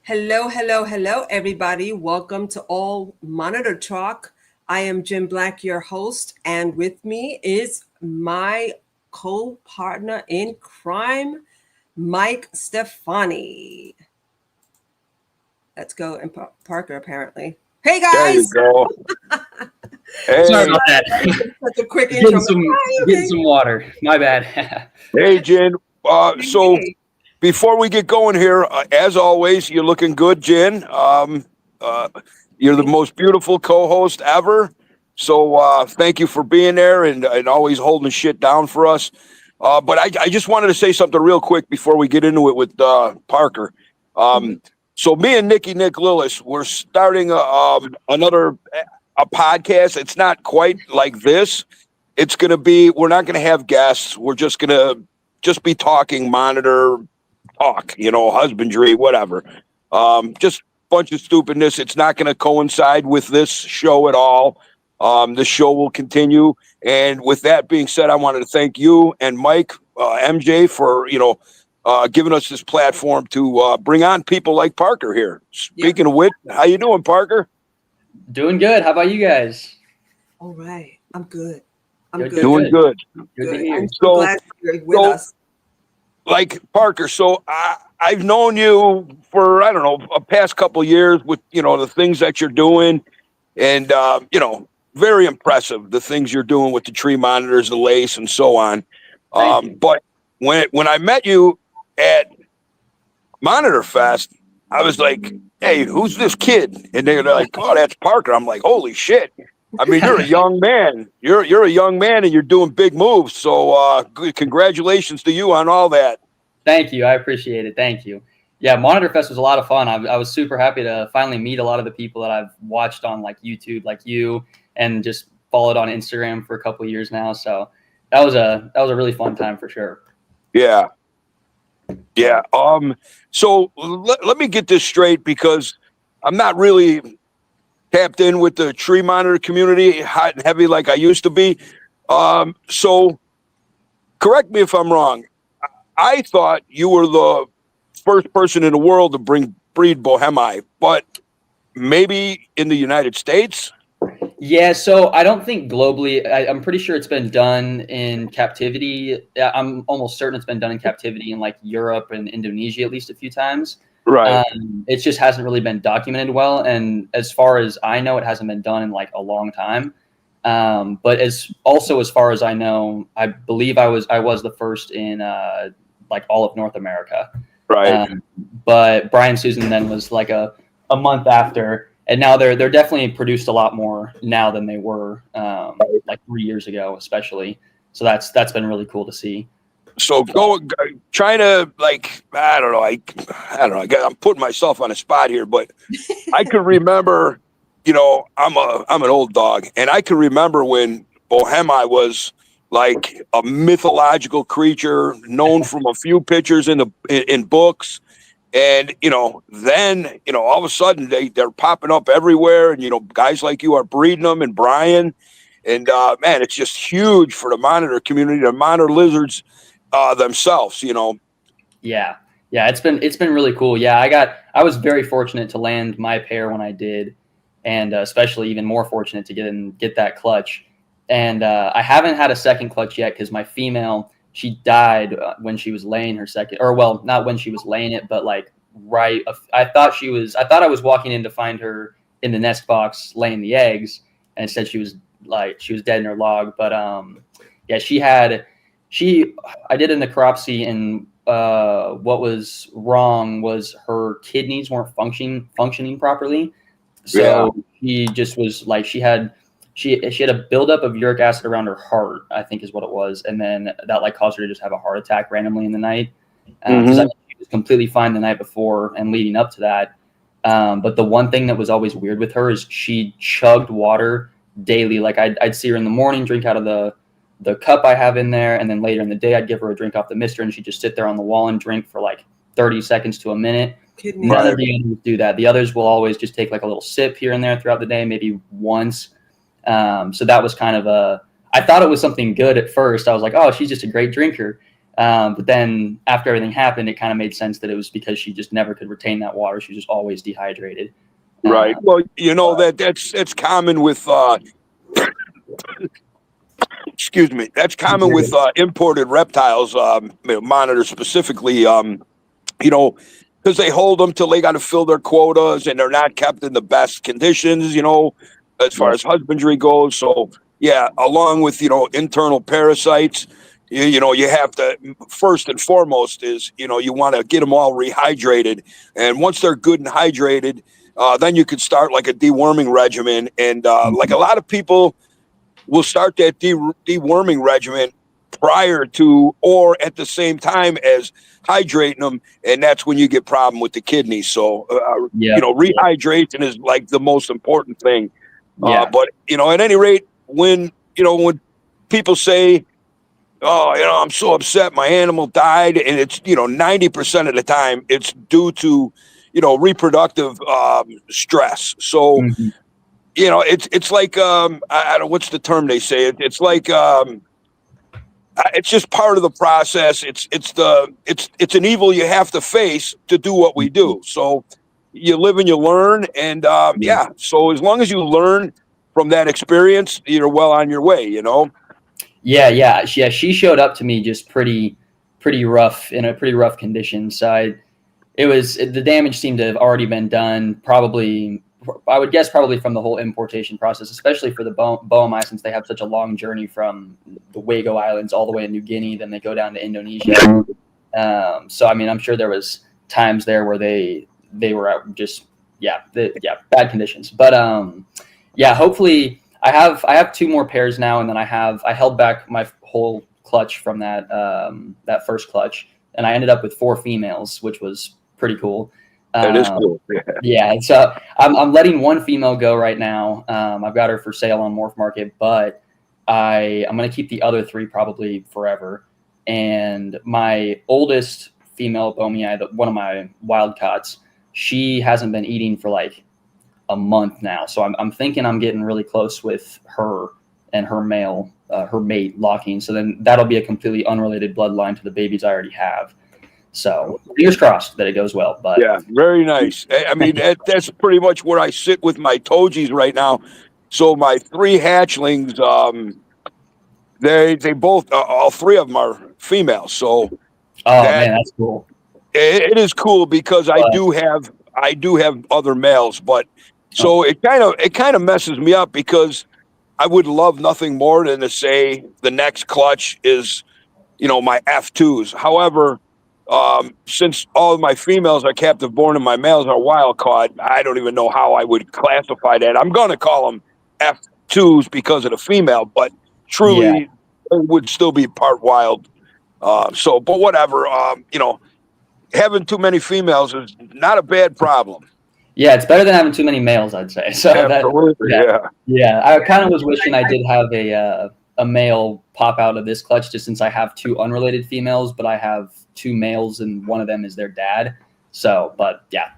Hello, hello, hello, everybody. Welcome to All Monitor Talk. I am Jim Black, your host, and with me is my co partner in crime, Mike Stefani. Let's go. And Parker, apparently. Hey, There you guys. go. Sorry Hey, about that. Such a quick getting intro. some Hi, getting okay. some water. My bad. hey, Jen. So Hey. before we get going here, as always, you're looking good, Jen. Uh, you're the most beautiful co-host ever. So thank you for being there and always holding shit down for us. But I just wanted to say something real quick before we get into it with Parker. Mhm. So me and Nick Lillis, we're starting another a podcast. It's not quite like this. It's going to be, we're not going to have guests. We're just going to just be talking monitor talk, husbandry, whatever. Just bunch of stupidness. It's not going to coincide with this show at all. The show will continue. And with that being said, I wanted to thank you and Mike, MJ, for, giving us this platform to bring on people like Parker here. Speaking of which, how you doing, Parker? Doing good. How about you guys? All right. I'm good. I'm Good, good. good, Doing good. good. Good to Good. hear. I'm so glad you're with us. Like Parker, so I've known you for, I don't know, a past couple of years with, the things that you're doing and, very impressive, the things you're doing with the tree monitors, the lace and so on. Thank you. But when I met you at Monitor Fest, I was like, hey, who's this kid? And they're like, oh, that's Parker. I'm like, holy shit. I mean, you're a young man. You're a young man and you're doing big moves. So congratulations to you on all that. Thank you. I appreciate it. Thank you. Yeah, Monitor Fest was a lot of fun. I was super happy to finally meet a lot of the people that I've watched on like YouTube, like you, and just followed on Instagram for a couple of years now. So that was a really fun time for sure. Yeah. Yeah. So let me get this straight because I'm not really tapped in with the tree monitor community hot and heavy like I used to be. So correct me if I'm wrong. I thought you were the first person in the world to breed Bohemi, but maybe in the United States. Yeah, so I don't think globally. I'm pretty sure it's been done in captivity. I'm almost certain it's been done in captivity in like Europe and Indonesia at least a few times. Right. It just hasn't really been documented well, and as far as I know, it hasn't been done in like a long time. But as far as I know, I believe I was the first in like all of North America. Right. But Brian Susan then was like a month after. And now they're definitely produced a lot more now than they were like 3 years ago, especially. So that's been really cool to see. So trying to like, I don't know. I'm putting myself on a spot here, but I can remember, I'm an old dog, and I can remember when Bohemi was like a mythological creature known from a few pictures in books. And, then, all of a sudden they're popping up everywhere. And, guys like you are breeding them and Brian. And, man, it's just huge for the monitor community, the monitor lizards themselves, Yeah. Yeah, it's been really cool. Yeah, I was very fortunate to land my pair when I did, and especially even more fortunate to get that clutch. And I haven't had a second clutch yet because my female, she died when she was laying her second, or well, not when she was laying it, but like I thought I was walking in to find her in the nest box laying the eggs, and instead she was dead in her log. But yeah, I did a necropsy, and what was wrong was her kidneys weren't functioning properly. So she just was like she had a buildup of uric acid around her heart, I think is what it was, and then that like caused her to just have a heart attack randomly in the night. Because I mean, she was completely fine the night before and leading up to that. But the one thing that was always weird with her is she chugged water daily. Like I'd see her in the morning drink out of the cup I have in there, and then later in the day I'd give her a drink off the mister, and she'd just sit there on the wall and drink for like 30 seconds to a minute. None of the others do that. The others will always just take like a little sip here and there throughout the day, maybe once. So that was kind of I thought it was something good at first. I was like, oh, she's just a great drinker. But then after everything happened, it kind of made sense that it was because she just never could retain that water. She was just always dehydrated. Right. Well, you know, that's common with excuse me. That's common with imported reptiles, monitors specifically. You know, because they hold them till they got to fill their quotas, and they're not kept in the best conditions. You know, as far as husbandry goes. So yeah, along with internal parasites, you know, you have to first and foremost is you want to get them all rehydrated, and once they're good and hydrated, then you could start like a deworming regimen, and like a lot of people will start that deworming regimen prior to or at the same time as hydrating them, and that's when you get problem with the kidneys. So rehydration is like the most important thing. But at any rate, when people say, oh, I'm so upset my animal died, and it's 90% of the time it's due to reproductive stress. So it's like I don't know what's the term they say. It's like it's just part of the process. It's an evil you have to face to do what we do. So you live and you learn, and so as long as you learn from that experience, you're well on your way. She showed up to me just pretty rough, in a pretty rough condition. So the damage seemed to have already been done, probably, I would guess, probably from the whole importation process, especially for the boami, since they have such a long journey from the Wago Islands all the way to New Guinea, then they go down to Indonesia. So I mean, I'm sure there was times there where they were out just bad conditions. But hopefully I have 2 more pairs now, and then I held back my whole clutch from that first clutch, and I ended up with 4 females, which was pretty cool. That is cool. Yeah. So I'm letting 1 female go right now. I've got her for sale on Morph Market, but I'm going to keep the other 3 probably forever. And my oldest female boami, one of my wild caughts, she hasn't been eating for like a month now. So I'm thinking I'm getting really close with her and her male, her mate locking. So then that'll be a completely unrelated bloodline to the babies I already have. So fingers crossed that it goes well. But yeah, very nice. I mean, that's pretty much where I sit with my Tojis right now. So my 3 hatchlings, they both, all 3 of them are females. So man, that's cool. It is cool because I do have other males, but so it kind of messes me up because I would love nothing more than to say the next clutch is, my F2s. However, since all of my females are captive born and my males are wild caught, I don't even know how I would classify that. I'm going to call them F2s because of the female, but truly it would still be part wild. But whatever, having too many females is not a bad problem. Yeah, it's better than having too many males, I'd say. So absolutely, I kind of was wishing I did have a male pop out of this clutch, just since I have 2 unrelated females, but I have 2 males and one of them is their dad. So, but yeah,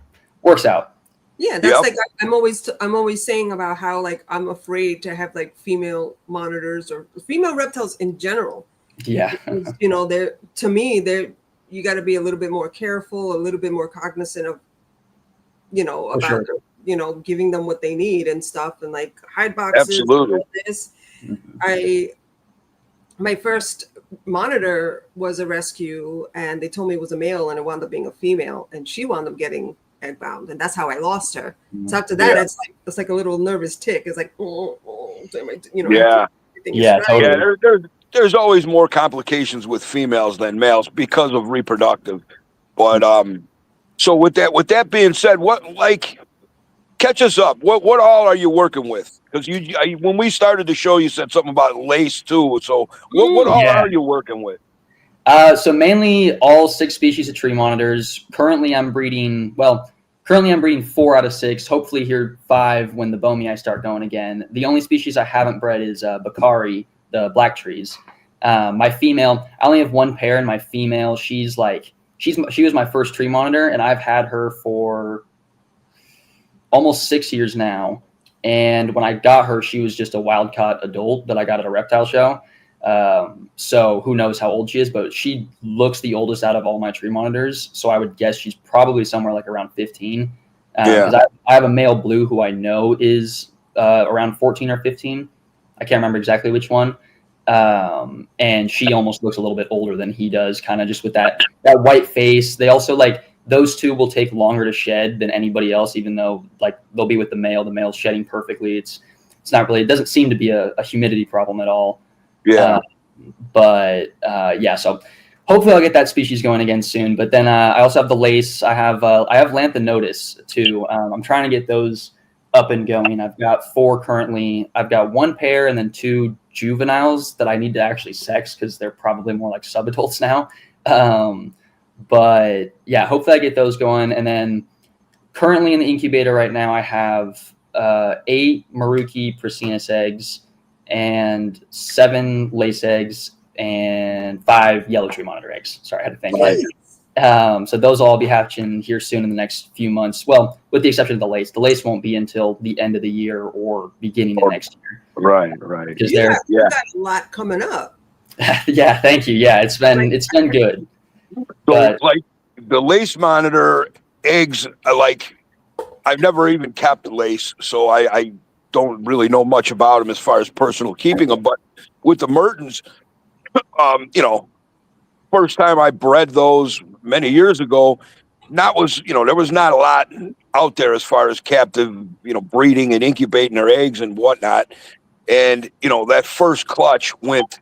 works out. Yeah, that's like I'm always saying about how like I'm afraid to have like female monitors or female reptiles in general. Yeah, because, they're, to me, you got to be a little bit more careful, a little bit more cognizant of, about giving them what they need and stuff, and like hide boxes. Absolutely. This. My first monitor was a rescue, and they told me it was a male, and it wound up being a female, and she wound up getting egg bound, and that's how I lost her. So after that, it's like a little nervous tick. It's like, There's always more complications with females than males because of reproductive. But so with that being said, catch us up. What all are you working with? Because when we started the show, you said something about lace too. So what all are you working with? So mainly all 6 species of tree monitors. Currently I'm breeding 4 out of 6. Hopefully here 5 when the boami start going again. The only species I haven't bred is Bakari, the black trees. My female, I only have 1 pair, and my female, she was my first tree monitor, and I've had her for almost 6 years now. And when I got her, she was just a wild caught adult that I got at a reptile show. So who knows how old she is, but she looks the oldest out of all my tree monitors. So I would guess she's probably somewhere like around 15. Because I have a male blue who I know is around 14 or 15. I can't remember exactly which one. And she almost looks a little bit older than he does, kind of just with that white face. They also those two will take longer to shed than anybody else, even though they'll be with the male. The male's shedding perfectly. It's not really, it doesn't seem to be a humidity problem at all. Yeah. So hopefully I'll get that species going again soon. But then I also have the lace. I have Lanthanotis too. I'm trying to get those up and going. I've got 4 currently. I've got 1 pair and then 2 juveniles that I need to actually sex because they're probably more like subadults now. But yeah, hopefully I get those going. And then currently in the incubator right now, I have 8 Maruki Prasinus eggs and 7 lace eggs and 5 yellow tree monitor eggs. Sorry, I had to think. So those will all be hatching here soon in the next few months. Well, with the exception of the lace. The lace won't be until the end of the year or beginning of next year. Right. Because you got a lot coming up. Yeah, thank you. Yeah, it's been good. So the lace monitor eggs, I've never even kept a lace, so I don't really know much about them as far as personal keeping them. But with the Mertens, first time I bred those many years ago, there was not a lot out there as far as captive, breeding and incubating their eggs and whatnot. And, that first clutch went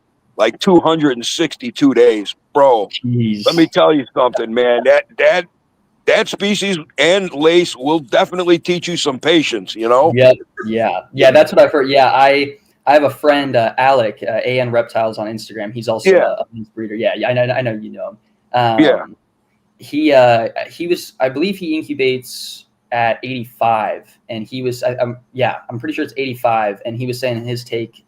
262 days, bro. Jeez. Let me tell you something, man. That species and lace will definitely teach you some patience, Yeah. That's what I've heard. Yeah, I have a friend, Alec, AN Reptiles on Instagram. He's also a breeder. Yeah, I know you know him. He was, I believe he incubates at 85, and he was, I'm pretty sure it's 85, and he was saying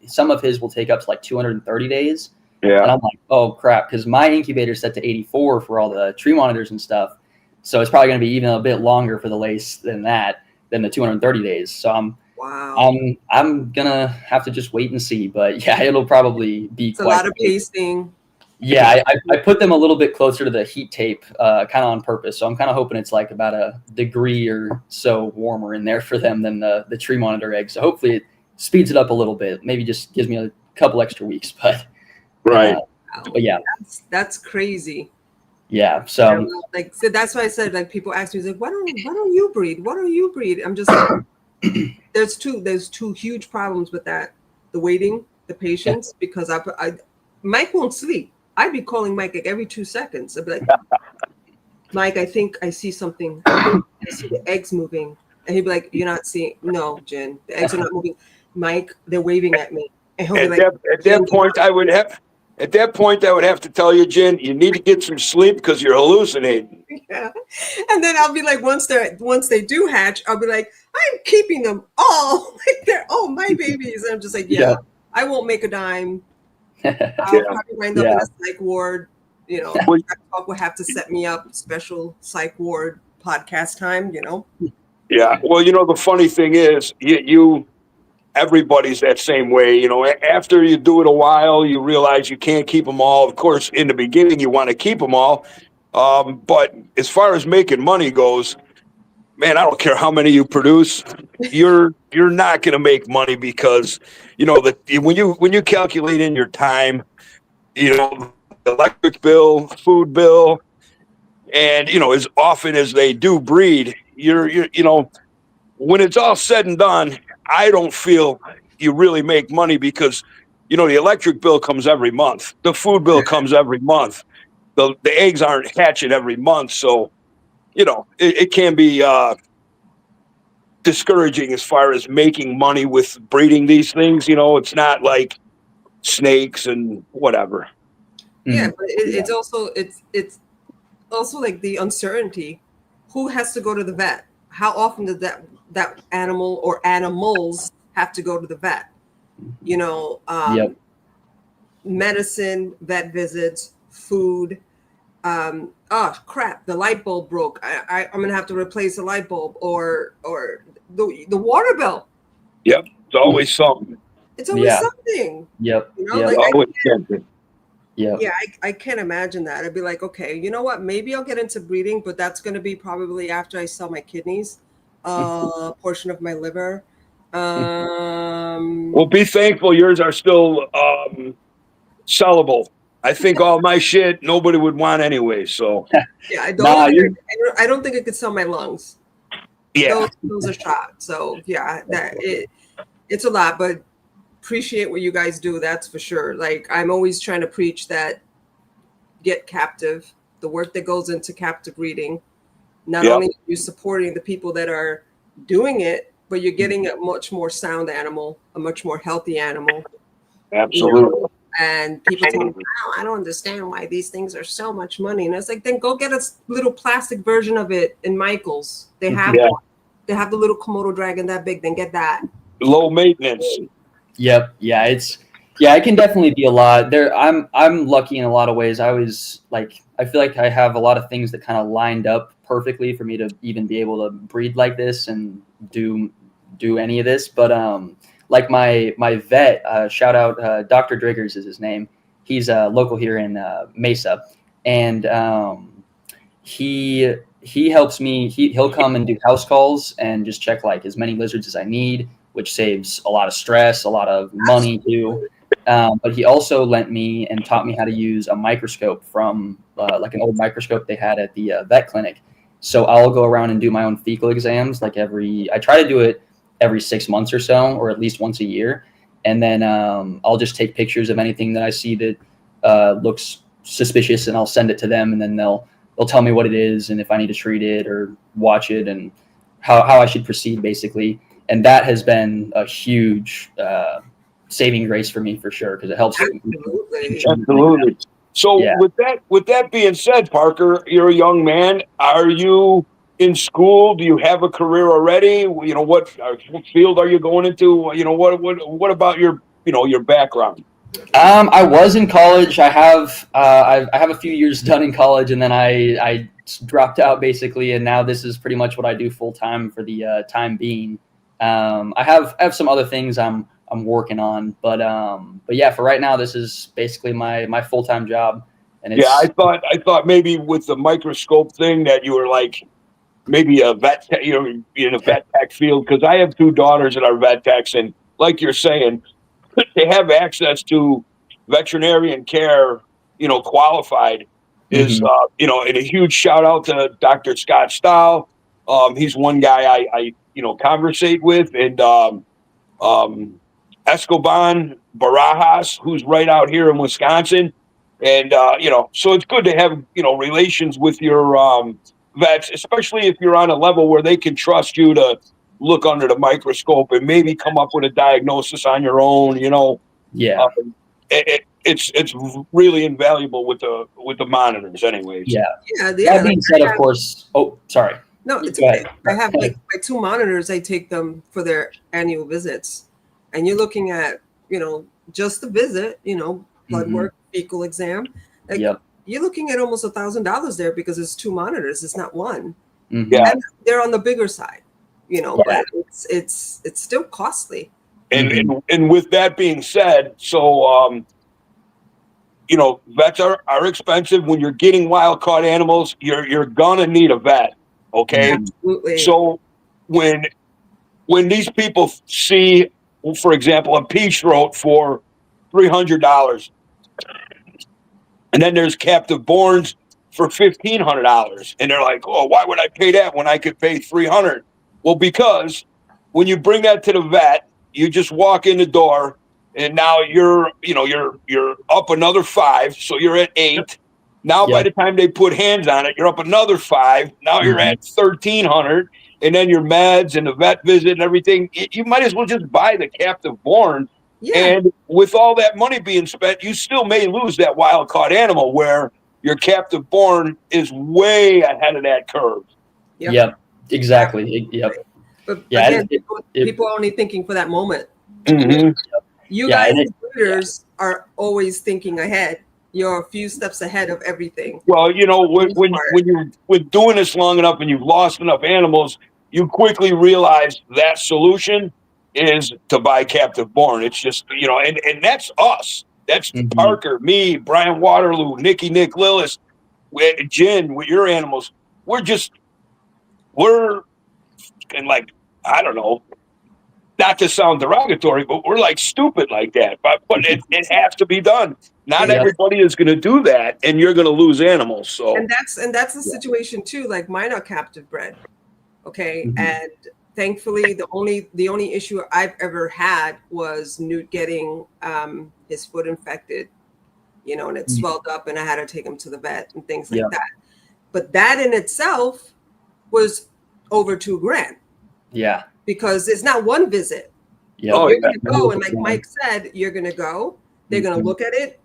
some of his will take up to 230 days. Yeah. And I'm like, oh crap, because my incubator's set to 84 for all the tree monitors and stuff. So it's probably going to be even a bit longer for the lace than the 230 days. So I'm gonna have to just wait and see. But yeah, it'll probably be a lot of pacing. Yeah, I put them a little bit closer to the heat tape, kind of on purpose. So I'm kind of hoping it's about a degree or so warmer in there for them than the tree monitor egg. So hopefully it speeds it up a little bit. Maybe just gives me a couple extra weeks. But right. But yeah, that's crazy. Yeah. So so that's why I said people ask me why don't you breed? Why don't you breed? I'm just there's two huge problems with that: the waiting, the patience. Because Mike won't sleep. I'd be calling Mike every 2 seconds. I'd be like, Mike, I think I see something. I see the eggs moving. And he'd be like, you're not seeing? No, Jen, the eggs are not moving. Mike, they're waving at me. And he'll be at that point, I would have to tell you, Jen, you need to get some sleep because you're hallucinating. Yeah. And then I'll be like, once they do hatch, I'll be like, I'm keeping them all. They're all my babies. And I'm just like, yeah. I won't make a dime. I'll probably wind up in a psych ward. Will have to set me up special psych ward podcast time. Yeah. Well, the funny thing is, everybody's that same way. After you do it a while, you realize you can't keep them all. Of course, in the beginning, you want to keep them all. But as far as making money goes, man, I don't care how many you produce. You're not going to make money because, when you calculate in your time, the electric bill, food bill, and, as often as they do breed, when it's all said and done, I don't feel you really make money because, the electric bill comes every month. The food bill comes every month. The eggs aren't hatching every month. So, it can be discouraging as far as making money with breeding these things. It's not like snakes and whatever. Yeah, but it's also the uncertainty. Who has to go to the vet? How often does that animal or animals have to go to the vet? Medicine, vet visits, food. Oh crap! The light bulb broke. I'm gonna have to replace the light bulb or the water bill. Yep, it's always something. It's always Yeah. something. Yep. You know, Yep. like Oh, it's something. Yep. yeah, I can't imagine that. I'd be like, okay, you know what? Maybe I'll get into breeding, but that's going to be probably after I sell my kidneys, portion of my liver. Well, be thankful yours are still sellable. I think all my shit nobody would want anyway. So Yeah, Nah, I don't think I could sell my lungs. yeah, Those are shot. So yeah, it's a lot, but appreciate what you guys do. That's for sure. Like I'm always trying to preach that get captive, the work that goes into captive breeding. Not Yep. only are you supporting the people that are doing it, but you're getting a much more sound animal, a much more healthy animal. absolutely. And people tell me, wow, I don't understand why these things are so much money. And it's like, then go get a little plastic version of it in Michael's. They have Yeah. one. They have the little Komodo dragon that big. Then get that. Low maintenance. Yep. Yeah. It can definitely be a lot there. I'm lucky in a lot of ways. I feel like I have a lot of things that kind of lined up perfectly for me to even be able to breed like this and do any of this. But like my vet, shout out Dr. Driggers is his name. He's local here in Mesa, and he helps me. He'll come and do house calls and just check like as many lizards as I need, which saves a lot of stress, a lot of money too. But he also lent me and taught me how to use a microscope from like an old microscope they had at the vet clinic. So I'll go around and do my own fecal exams. I try to do it every 6 months or so, or at least once a year. And then I'll just take pictures of anything that I see that looks suspicious, and I'll send it to them, and then they'll tell me what it is and if I need to treat it or watch it and how I should proceed, basically. And that has been a huge saving grace for me for sure, because it helps. Absolutely. So Yeah. with that being said, Parker, you're a young man. Are you in school? Do you have a career already? You know, what field are you going into? You know, what about your background? I was in college. I have I have a few years done in college, and then I dropped out basically, and now this is pretty much what I do full time for the time being. I have some other things I'm working on, but yeah, for right now, this is basically my full time job. And it's, Yeah, I thought maybe with the microscope thing that you were like maybe a vet, in a vet tech field, because I have two daughters that are vet techs, and like you're saying, they have access to veterinarian care, qualified is, and a huge shout out to Dr. Scott Stahl. He's one guy I conversate with, and Escoban Barajas, who's right out here in Wisconsin. And, so it's good to have, relations with your vets, especially if you're on a level where they can trust you to look under the microscope and maybe come up with a diagnosis on your own. Yeah. It's really invaluable with the monitors, anyways. Yeah. Yeah. That being said, of course. Oh, sorry. No, it's Go okay. ahead. I have like my two monitors. I take them for their annual visits, and you're looking at just the visit, blood work, fecal exam. Like, Yep. You're looking at almost $1,000 there because it's two monitors. It's not one. Mhm. Yeah. And they're on the bigger side, Yeah. but it's still costly. And with that being said, so vets are expensive. When you're getting wild caught animals, you're gonna need a vet. Okay. Absolutely. So when these people see, for example, a peach throat for $300, and then there's captive borns for $1,500, and they're like, "Oh, why would I pay that when I could pay $300?" Well, because when you bring that to the vet, you just walk in the door, and now you're up another $5, so you're at $8. Now, by the time they put hands on it, you're up another $5. Now you're at $1,300, and then your meds and the vet visit and everything. You might as well just buy the captive born. Yeah. And with all that money being spent, you still may lose that wild caught animal where your captive born is way ahead of that curve. Yep. Exactly. Yep. But Yeah, again, people are only thinking for that moment. Mm-hmm. You guys, as breeders, are always thinking ahead. You're a few steps ahead of everything. Well, when you're doing this long enough and you've lost enough animals, you quickly realize that solution is to buy captive born. It's just, and that's us. That's Parker, me, Brian Waterloo, Nick Lillis, Jen with your animals. We're and like, I don't know, not to sound derogatory, but we're like stupid like that. But it has to be done. Not everybody is going to do that, and you're going to lose animals. So and that's the situation too. Like mine are captive bred, okay, and thankfully the only issue I've ever had was Newt getting his foot infected, and it swelled up, and I had to take him to the vet and things like that. But that in itself was over $2,000. Yeah. Because it's not one visit. Yeah. You're gonna go, and like Mike said, you're gonna go. They're gonna look at it.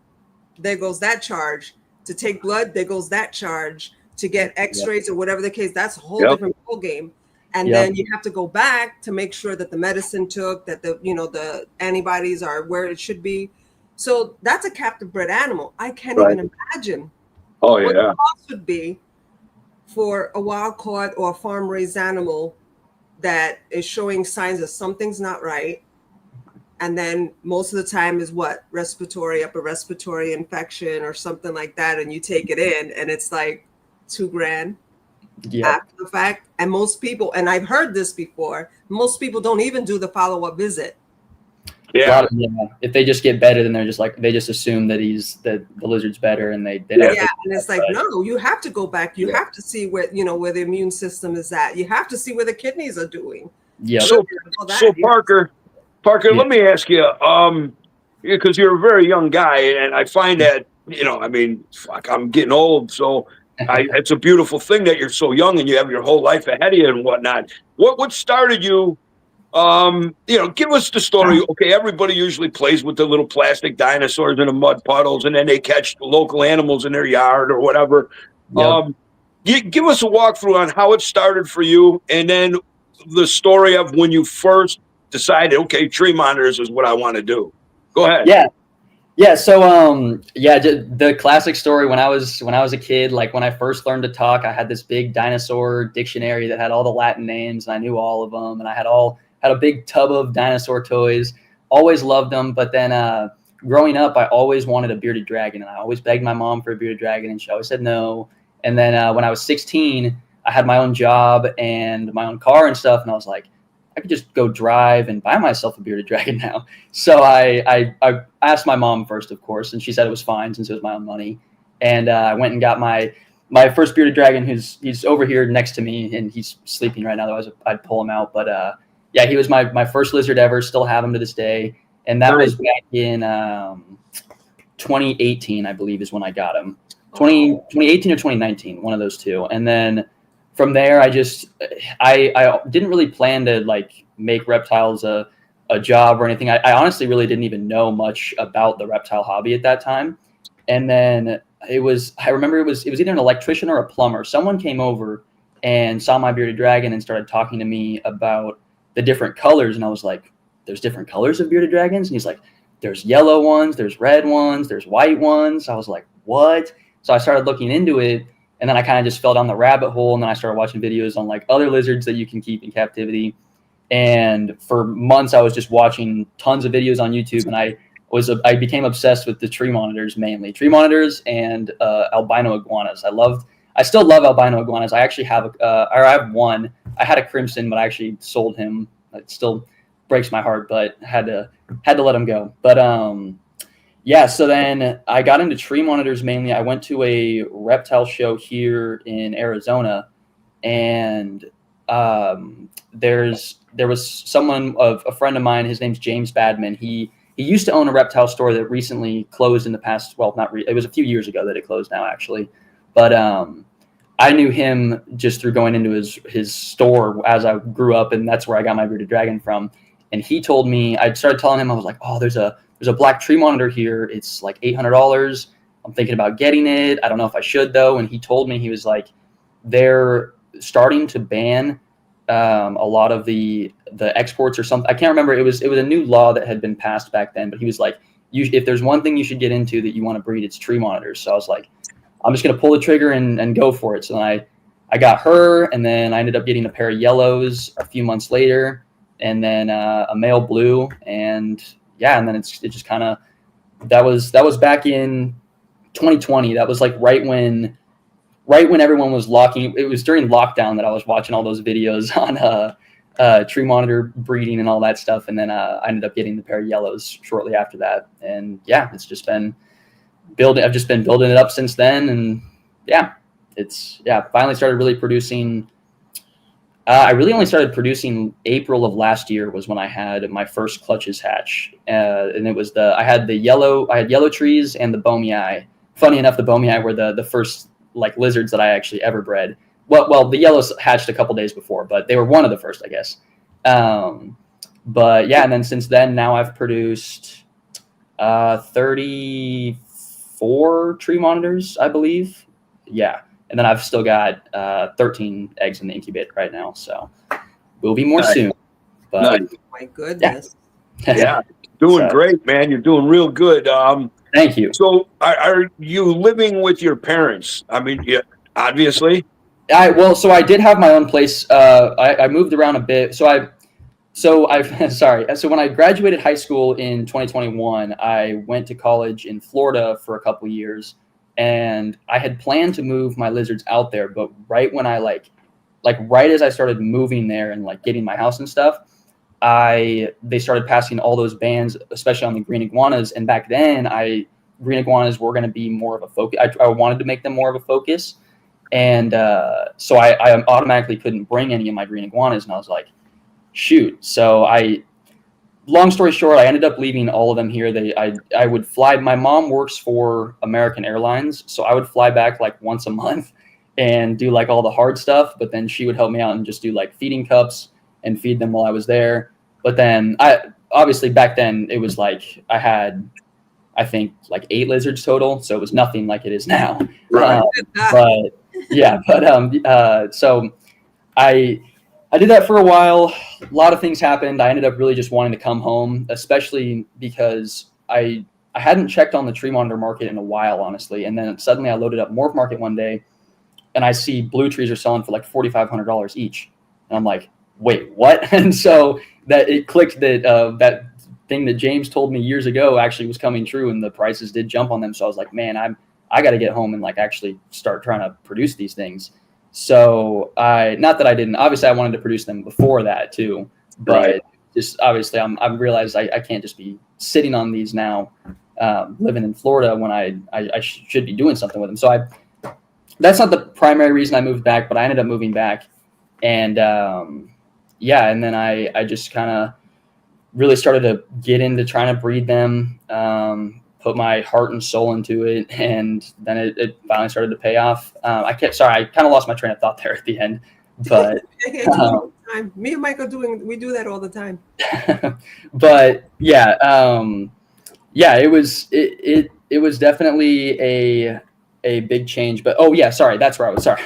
There goes that charge. To take blood, there goes that charge. To get X-rays or whatever the case, that's a whole different ball game. And then you have to go back to make sure that the medicine took, that the antibodies are where it should be. So that's a captive bred animal. I can't even imagine what the cost would be for a wild caught or a farm raised animal that is showing signs that something's not right. And then most of the time is what? Upper respiratory infection or something like that. And you take it in and it's like $2,000 after the fact. And most people, and I've heard this before, most people don't even do the follow-up visit. Yeah. If they just get better, then they're just like, they just assume that the lizard's better, and they don't. Yeah, and it's like, no, you have to go back. You have to see where the immune system is at. You have to see where the kidneys are doing. Yeah. So Parker, let me ask you, because you're a very young guy, and I find that, I'm getting old, so it's a beautiful thing that you're so young and you have your whole life ahead of you and whatnot. What started you? Give us the story. Okay, everybody usually plays with the little plastic dinosaurs in the mud puddles, and then they catch local animals in their yard or whatever. Give us a walkthrough on how it started for you, and then the story of when you first decided, okay, tree monitors is what I want to do. Go ahead. Yeah. So, the classic story when I was a kid, like when I first learned to talk, I had this big dinosaur dictionary that had all the Latin names, and I knew all of them, and I had a big tub of dinosaur toys. Always loved them, but then growing up, I always wanted a bearded dragon, and I always begged my mom for a bearded dragon, and she always said no. And then when I was 16, I had my own job and my own car and stuff, and I was like, I could just go drive and buy myself a bearded dragon now. So I asked my mom first, of course, and she said it was fine since it was my own money. And I went and got my first bearded dragon, he's over here next to me, and he's sleeping right now. Otherwise, I'd pull him out. But he was my first lizard ever. Still have him to this day. And that was back in 2018, I believe, is when I got him. 2018 or 2019, one of those two. And then from there, I didn't really plan to like make reptiles a job or anything. I honestly really didn't even know much about the reptile hobby at that time. And then I remember it was either an electrician or a plumber. Someone came over and saw my bearded dragon and started talking to me about the different colors. And I was like, there's different colors of bearded dragons? And he's like, there's yellow ones, there's red ones, there's white ones. I was like, what? So I started looking into it. And then I kind of just fell down the rabbit hole, and then I started watching videos on like other lizards that you can keep in captivity. And for months, I was just watching tons of videos on YouTube, and I became obsessed with the tree monitors, mainly tree monitors and albino iguanas. I still love albino iguanas. I actually have I have one. I had a crimson, but I actually sold him. It still breaks my heart, but had to let him go. But so then I got into tree monitors mainly. I went to a reptile show here in Arizona, and there was someone, a friend of mine, his name's James Badman. He used to own a reptile store that recently closed in the past. Well, it was a few years ago that it closed now, actually. But I knew him just through going into his store as I grew up, and that's where I got my bearded dragon from. And he told me, I started telling him, I was like, oh, there's a black tree monitor here. It's like $800. I'm thinking about getting it. I don't know if I should though. And he told me, he was like, they're starting to ban a lot of the exports or something. I can't remember. It was a new law that had been passed back then, but he was like, if there's one thing you should get into that you want to breed, it's tree monitors. So I was like, I'm just going to pull the trigger and go for it. So then I got her, and then I ended up getting a pair of yellows a few months later. and then a male blue, and yeah, and then it just kind of that was back in 2020. That was like right when everyone was locking. It was during lockdown that I was watching all those videos on tree monitor breeding and all that stuff, and then I ended up getting the pair of yellows shortly after that, and yeah, it's just been building. I've just been building it up since then, and yeah, finally started really producing. I really only started producing April of last year was when I had my first clutches hatch, and it was I had yellow trees and the Bomei. Funny enough, the Bomei were the first like lizards that I actually ever bred. Well, the yellows hatched a couple days before, but they were one of the first, I guess. But yeah, and then since then, now I've produced 34 tree monitors, I believe. Yeah. And then I've still got 13 eggs in the incubator right now. So will be more soon. But oh my goodness. Yeah. Doing great, man. You're doing real good. Thank you. So are you living with your parents? I mean, yeah, obviously. So I did have my own place. I moved around a bit. So when I graduated high school in 2021, I went to college in Florida for a couple years. And I had planned to move my lizards out there, but right when I right as I started moving there and like getting my house and stuff, they started passing all those bans, especially on the green iguanas. And back then, green iguanas were going to be more of a focus. I wanted to make them more of a focus, and so I automatically couldn't bring any of my green iguanas. And I was like, shoot. So long story short, I ended up leaving all of them here. I would fly. My mom works for American Airlines, so I would fly back like once a month and do like all the hard stuff. But then she would help me out and just do like feeding cups and feed them while I was there. But then obviously back then it was like I had, I think, like 8 lizards total, so it was nothing like it is now. Right. So I did that for a while. A lot of things happened. I ended up really just wanting to come home, especially because I hadn't checked on the tree monitor market in a while, honestly. And then suddenly I loaded up Morph Market one day, and I see blue trees are selling for like $4,500 each. And I'm like, wait, what? And so that it clicked that that thing that James told me years ago actually was coming true, and the prices did jump on them. So I was like, man, I got to get home and like actually start trying to produce these things. So not that I didn't, obviously I wanted to produce them before that too, but just obviously I'm realized I can't just be sitting on these now, living in Florida when I should be doing something with them. So that's not the primary reason I moved back, but I ended up moving back, and and then I just kind of really started to get into trying to breed them, put my heart and soul into it, and then it finally started to pay off. I kind of lost my train of thought there at the end, but me and Michael we do that all the time. But it was definitely a big change. But that's where I was. Sorry.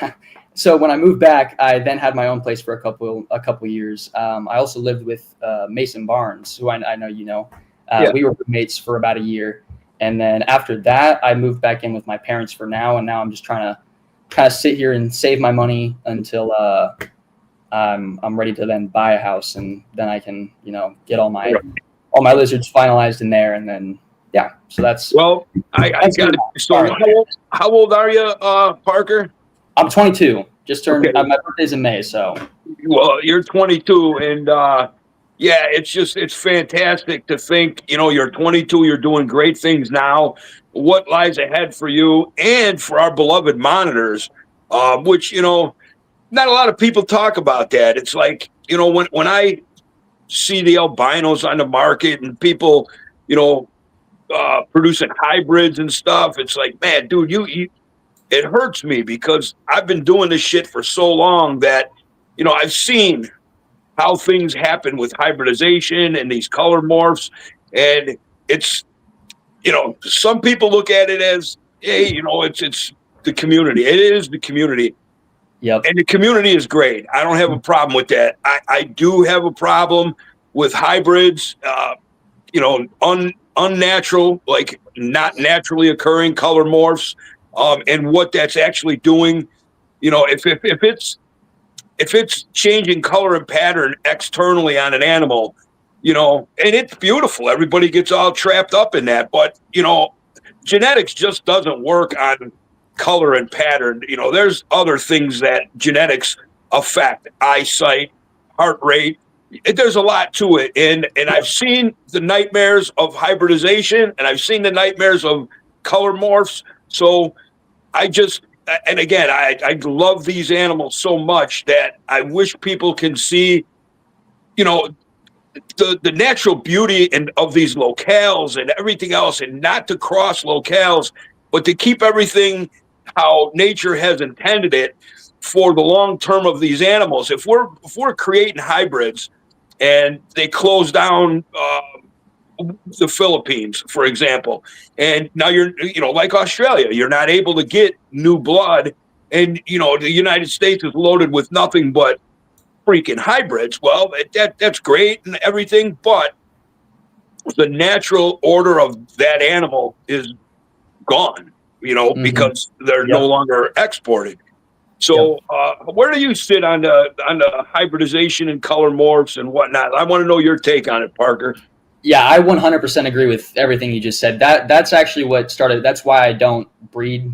So when I moved back, I then had my own place for a couple years. I also lived with Mason Barnes, who I know you know. We were roommates for about a year. And then after that, I moved back in with my parents for now. And now I'm just trying to kind of sit here and save my money until I'm ready to then buy a house. And then I can, get all my lizards finalized in there. And then, so that's. Well, I got it. So how old are you, Parker? I'm 22. Just turned, my birthday's in May. So. Well, you're 22, and it's fantastic to think, you're 22, you're doing great things now. What lies ahead for you and for our beloved monitors, which, not a lot of people talk about that. It's like, when I see the albinos on the market and people, producing hybrids and stuff, it's like, man, dude, it hurts me because I've been doing this shit for so long that, I've seen how things happen with hybridization and these color morphs. And it's, some people look at it as, hey, it's the community. It is the community. Yep. And the community is great. I don't have a problem with that. I do have a problem with hybrids, unnatural, like not naturally occurring color morphs, and what that's actually doing. If it's if it's changing color and pattern externally on an animal, and it's beautiful. Everybody gets all trapped up in that. But, genetics just doesn't work on color and pattern. There's other things that genetics affect: eyesight, heart rate. There's a lot to it. And I've seen the nightmares of hybridization, and I've seen the nightmares of color morphs. So and again, I love these animals so much that I wish people can see, the natural beauty of these locales and everything else, and not to cross locales, but to keep everything how nature has intended it for the long term of these animals. If we're creating hybrids and they close down the Philippines, for example, and now you're like Australia, you're not able to get new blood, and the United States is loaded with nothing but freaking hybrids. Well, that's great and everything, but the natural order of that animal is gone, because they're no longer exported. So where do you sit on the hybridization and color morphs and whatnot? I want to know your take on it, Parker. Yeah, I 100% agree with everything you just said. That's actually what started. That's why I don't breed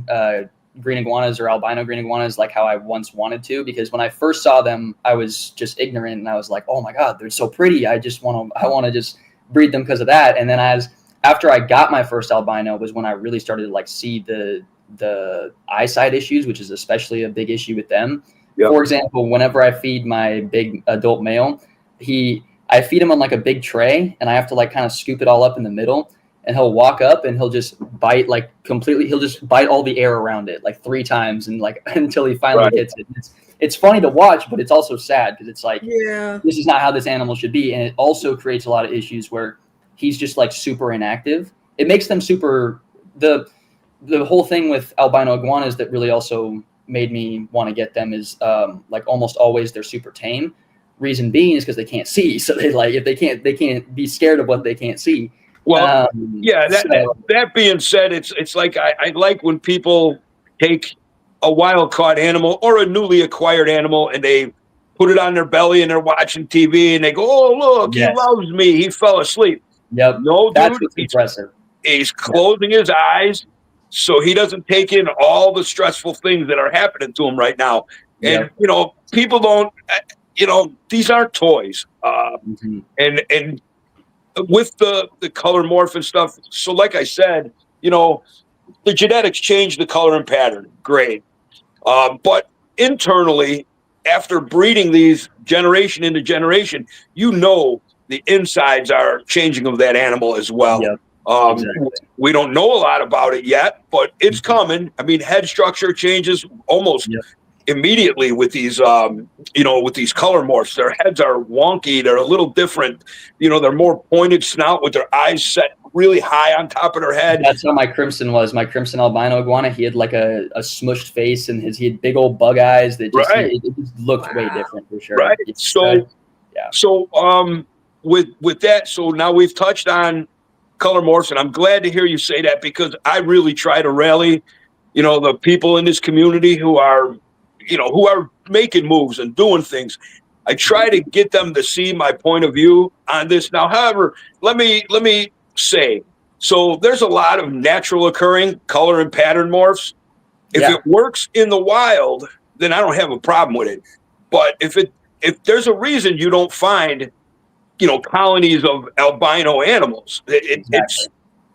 green iguanas or albino green iguanas like how I once wanted to, because when I first saw them, I was just ignorant and I was like, oh my God, they're so pretty. I want to just breed them because of that. And then after I got my first albino was when I really started to see the eyesight issues, which is especially a big issue with them. Yep. For example, whenever I feed my big adult male, I feed him on a big tray, and I have to kind of scoop it all up in the middle, and he'll walk up and he'll just bite completely. He'll just bite all the air around it 3 times and until he finally gets it. It's funny to watch, but it's also sad because it's this is not how this animal should be. And it also creates a lot of issues where he's just super inactive. It makes them super, the whole thing with albino iguanas that really also made me want to get them is almost always they're super tame. Reason being is because they can't see. So if they can't be scared of what they can't see. Well, that being said, it's I like when people take a wild caught animal or a newly acquired animal and they put it on their belly and they're watching TV and they go, oh, look, he loves me. He fell asleep. Yep. No, that's dude, impressive. He's closing his eyes so he doesn't take in all the stressful things that are happening to him right now. And, people don't, these aren't toys. And with the color morph and stuff. So like I said, the genetics change the color and pattern. Great. But internally, after breeding these generation into generation, the insides are changing of that animal as well. Yep. Exactly. We don't know a lot about it yet, but it's coming. I mean, head structure changes almost immediately with these, with these color morphs. Their heads are wonky. They're a little different. They're more pointed snout with their eyes set really high on top of their head. That's how my crimson was. My crimson albino iguana, he had a smushed face and he had big old bug eyes that just, it just looked way different for sure. Right. So with that, so now we've touched on color morphs, and I'm glad to hear you say that because I really try to rally, the people in this community who are making moves and doing things. I try to get them to see my point of view on this. Now, however, let me say, so there's a lot of natural occurring color and pattern morphs. If it works in the wild, then I don't have a problem with it. But if there's a reason you don't find, colonies of albino animals, it's,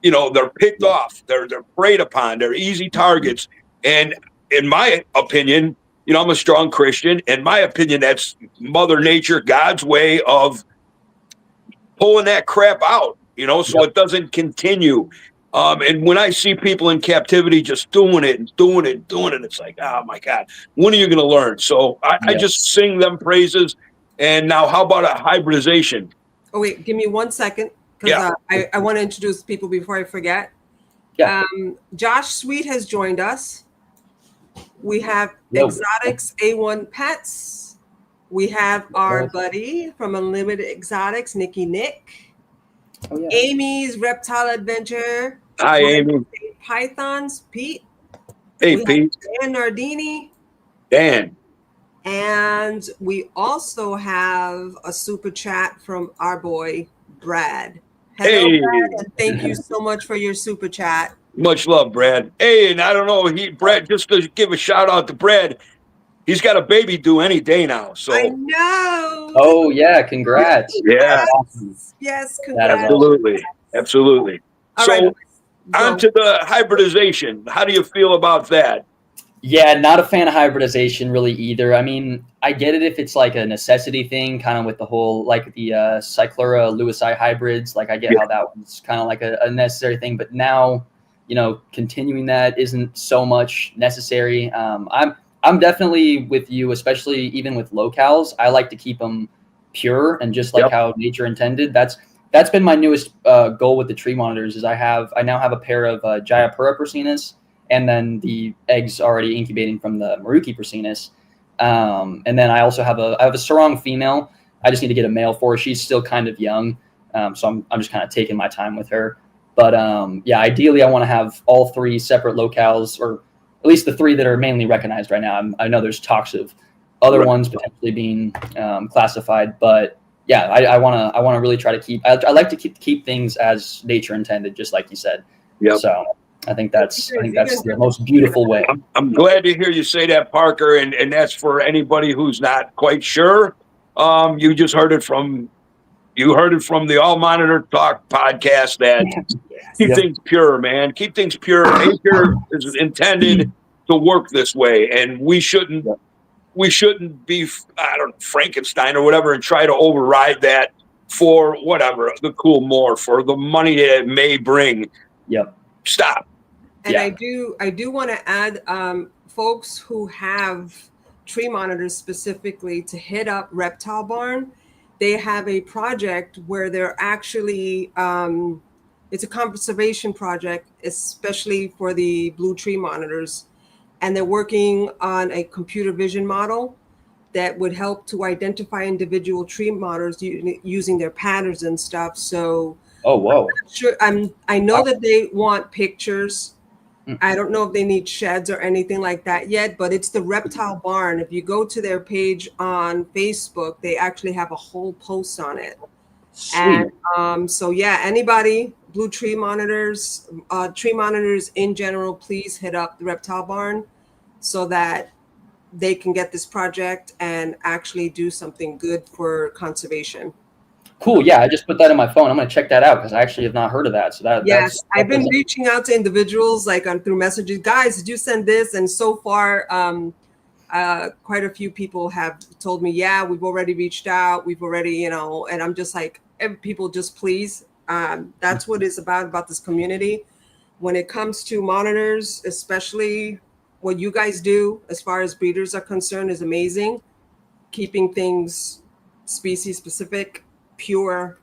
they're picked off, they're preyed upon, they're easy targets. And in my opinion, I'm a strong Christian. In my opinion, that's Mother Nature, God's way of pulling that crap out, so it doesn't continue. And when I see people in captivity just doing it, it's like, oh my God, when are you going to learn? So I just sing them praises. And now how about a hybridization? Oh, wait, give me 1 second. Because I want to introduce people before I forget. Yeah. Josh Sweet has joined us. We have Exotics A1 Pets. We have our buddy from Unlimited Exotics, Nicky Nick. Oh, yeah. Amy's Reptile Adventure. Hi, Amy. Pythons, Pete. Hey, Pete. Dan Nardini. Dan. And we also have a super chat from our boy, Brad. Hello, Hey, Brad, and thank you so much for your super chat. much love, Brad. Hey, and I don't know, Brad, just to give a shout out to Brad, he's got a baby due any day now. I So know. Oh yeah, congrats. yeah, Yes, yes, That is congrats. absolutely, absolutely. All So right, go. on to the hybridization. How do you feel about that? Yeah, not a fan of hybridization really either. I mean, I get it if it's like a necessity thing, kind of with the whole like the Cyclura Lewisi hybrids. Like I get Yeah. how that one's kind of like a necessary thing, but now, you know, continuing that isn't so much necessary. I'm definitely with you, especially even with locales. I like to keep them pure and just like Yep. how nature intended. That's been my newest goal with the tree monitors. Is I now have a pair of Jayapura Persinus, and then the eggs already incubating from the Maruki Persinus. And then I also have a sarong female. I just need to get a male for her. She's still kind of young, so I'm just kind of taking my time with her. But yeah, ideally I want to have all three separate locales, or at least the three that are mainly recognized right now. I know there's talks of other Right. ones potentially being classified, but yeah, I want to really try to keep. I like to keep things as nature intended, just like you said. Yep. So I think that's the most beautiful way. I'm glad to hear you say that, Parker, and that's for anybody who's not quite sure. You just heard it from the All Monitor Talk podcast that keep Yep. things pure, man. Keep things pure. Nature is intended to work this way, and we shouldn't be Frankenstein or whatever and try to override that for whatever the cool more for the money that it may bring. Yep. Stop. And Yeah. I do want to add, folks who have tree monitors specifically, to hit up Reptile Barn. They have a project where they're actually, it's a conservation project, especially for the blue tree monitors. And they're working on a computer vision model that would help to identify individual tree monitors using their patterns and stuff. So Oh, whoa. sure, I know that they want pictures. Mm. I don't know if they need sheds or anything like that yet, but it's the Reptile Barn. If you go to their page on Facebook, they actually have a whole post on it. Sweet. And so yeah, anybody, blue tree monitors in general, please hit up the Reptile Barn so that they can get this project and actually do something good for conservation. Cool. Yeah, I just put that in my phone. I'm going to check that out because I actually have not heard of that. So Yes, I've been reaching out to individuals like through messages. Guys, did you send this? And so far, quite a few people have told me, yeah, we've already reached out. We've already, and I'm just like, people just please. That's what it's about this community. When it comes to monitors, especially what you guys do as far as breeders are concerned is amazing. Keeping things species specific, pure,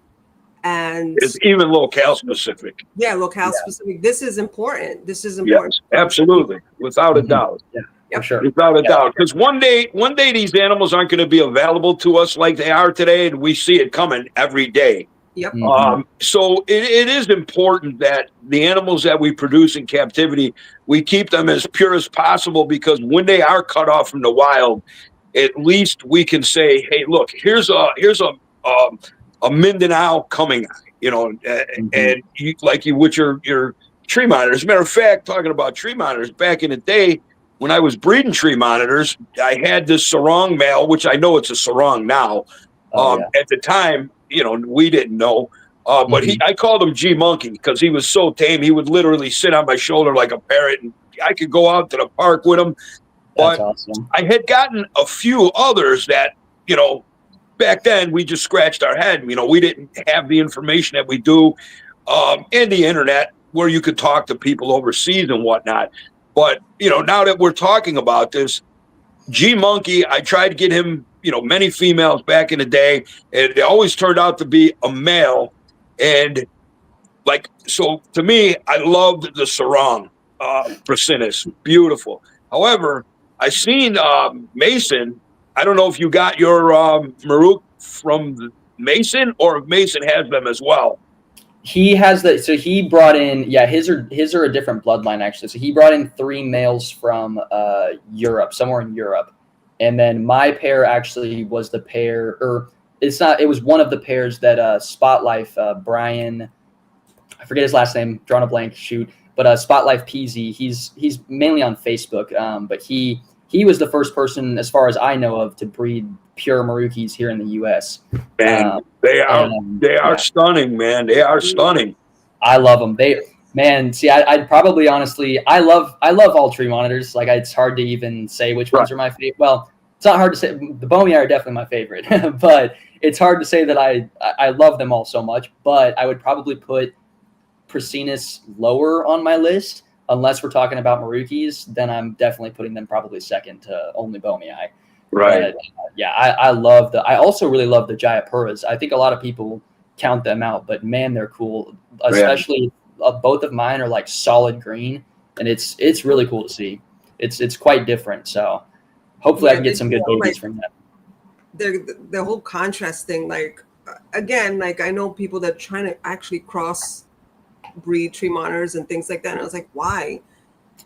and It's even locale specific. yeah, locale specific. This is important. This is important. Yes, absolutely, without a doubt. Yeah, Yep. for sure. Without a doubt, because one day these animals aren't going to be available to us like they are today, and we see it coming every day. Yep. So it is important that the animals that we produce in captivity, we keep them as pure as possible, because when they are cut off from the wild, at least we can say, hey, look, here's a Mindanao coming, and you, like you with your tree monitors. As a matter of fact, talking about tree monitors, back in the day when I was breeding tree monitors, I had this sarong male, which I know it's a sarong now. At the time, we didn't know. But I called him G Monkey because he was so tame. He would literally sit on my shoulder like a parrot, and I could go out to the park with him. That's But awesome. I had gotten a few others that, back then we just scratched our head. We didn't have the information that we do and the internet where you could talk to people overseas and whatnot. But, now that we're talking about this, G Monkey, I tried to get him, many females back in the day, and they always turned out to be a male. And so to me, I loved the sarong Persinus. Beautiful. However, I seen Mason. I don't know if you got your Maruk from Mason or if Mason has them as well. He has that. So he brought in, his are a different bloodline actually. So he brought in 3 males from Europe, somewhere in Europe. And then my pair actually was the pair, or it's not, it was one of the pairs that Spotlife, Brian, I forget his last name, drawn a blank, shoot, but Spotlife PZ, he's mainly on Facebook, but he was the first person, as far as I know of, to breed pure Marukis here in the U.S. Man, they are stunning, man. They are stunning. I love them. I'd probably honestly, I love all tree monitors. Like, it's hard to even say which ones are my favorite. Well, it's not hard to say. The Bomei are definitely my favorite, but it's hard to say that I love them all so much. But I would probably put Prasinus lower on my list, unless we're talking about Marukis. Then I'm definitely putting them probably second to only Bomei. Right. But, I also really love the Jayapuras. I think a lot of people count them out, but man, they're cool. Especially both of mine are like solid green, and it's really cool to see. It's quite different. So hopefully I can get some good babies from that. The whole contrast thing, like, again, like, I know people that are trying to actually cross breed tree monitors and things like that, and I was like, why?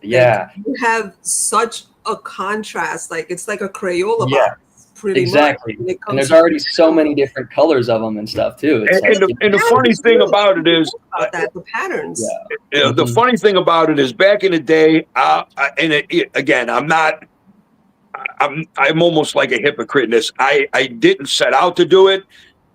Yeah, like, you have such a contrast, like it's like a Crayola box, pretty exactly. much. And there's already so many different colors of them and stuff too. And the funny thing about it is the patterns. The funny thing about it is, back in the day, again, I'm almost like a hypocrite in this. I didn't set out to do it,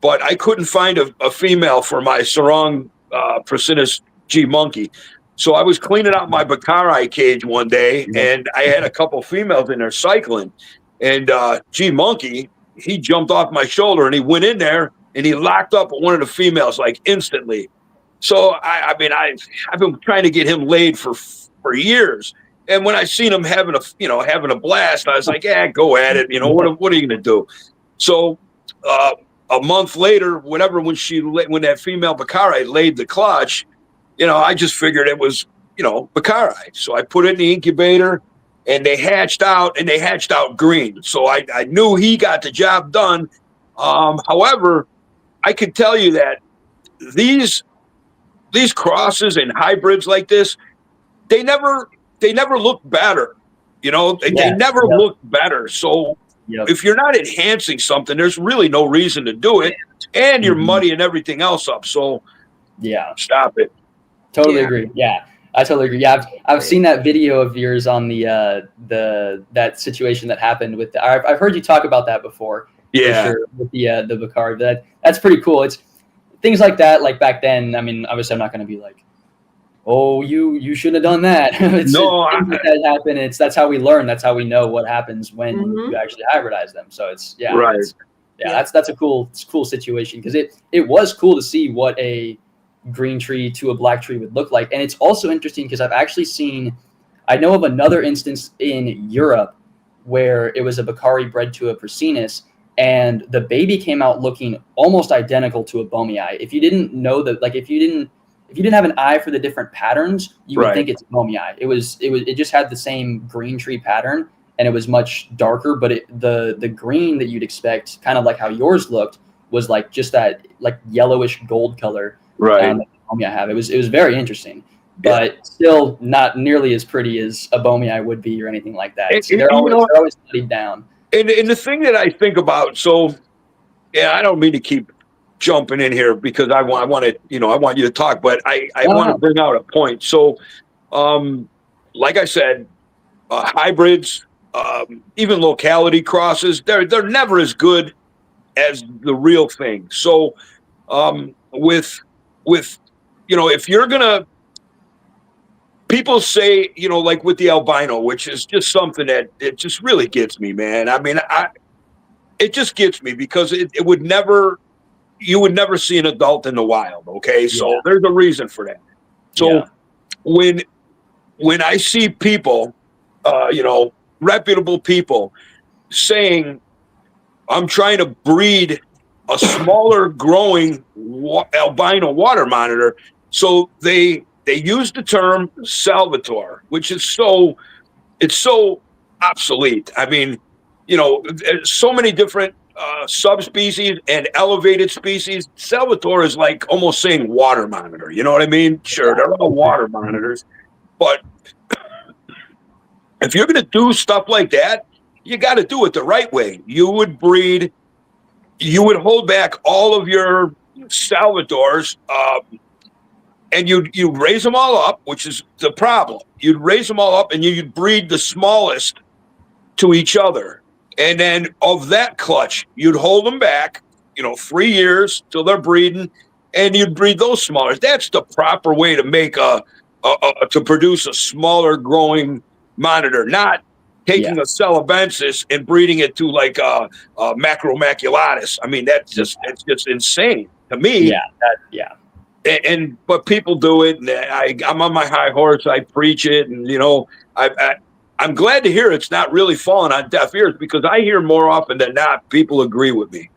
but I couldn't find a female for my Sarong Prasinus G Monkey. So I was cleaning out my Bakari cage one day, and I had a couple females in there cycling. And G Monkey, he jumped off my shoulder, and he went in there, and he locked up with one of the females like instantly. So I've been trying to get him laid for years. And when I seen him having a blast, I was like, yeah, go at it. What are you going to do? So a month later, when that female Bakari laid the clutch, I just figured it was, Bakari. So I put it in the incubator, and they hatched out green. So I knew he got the job done. However, I could tell you that these crosses and hybrids like this, they never look better. They never look better. So if you're not enhancing something, there's really no reason to do it, and you're muddying everything else up. So stop it. Totally agree. Yeah, I totally agree. Yeah, I've seen that video of yours on that situation that happened with. I've heard you talk about that before. Yeah, for sure, with the Bakari. That's pretty cool. It's things like that. Like back then, I mean, obviously, I'm not going to be like, oh, you shouldn't have done that. Things like that happen. That's how we learn. That's how we know what happens when you actually hybridize them. So right. That's a cool situation, because it was cool to see what a green tree to a black tree would look like. And it's also interesting because I've actually I know of another instance in Europe where it was a Bakari bred to a Prasinus, and the baby came out looking almost identical to a Bomei. If you didn't know that, like if you didn't have an eye for the different patterns, you would think it's Bomei. It just had the same green tree pattern, and it was much darker, but the green that you'd expect, kind of like how yours looked, was like just that like yellowish gold color. Right. I have. It was very interesting, but still not nearly as pretty as a Bomei would be or anything like that. They're always studied down. And the thing that I think about, so I don't mean to keep jumping in here because I want you to talk, but I want to bring out a point. So, like I said, hybrids, even locality crosses, they're never as good as the real thing. So, if you're gonna, people say, like with the albino, which is just something that it just really gets me, man. I mean, it just gets me because you would never see an adult in the wild. Okay. So there's a reason for that. So when I see people, reputable people saying, I'm trying to breed a smaller growing albino water monitor. So they use the term Salvatore, which is so obsolete. I mean, there's so many different subspecies and elevated species. Salvatore is like almost saying water monitor. You know what I mean? Sure, they're all water monitors, but if you're going to do stuff like that, you got to do it the right way. You would hold back all of your Salvadors, and you'd raise them all up, which is the problem. You'd raise them all up, and you'd breed the smallest to each other. And then of that clutch, you'd hold them back, 3 years till they're breeding, and you'd breed those smaller. That's the proper way to make to produce a smaller growing monitor, not taking a Celebensis and breeding it to like a Macromaculatus. I mean, it's just insane to me. But people do it, and I'm on my high horse. I preach it, and I'm glad to hear it's not really falling on deaf ears, because I hear more often than not people agree with me.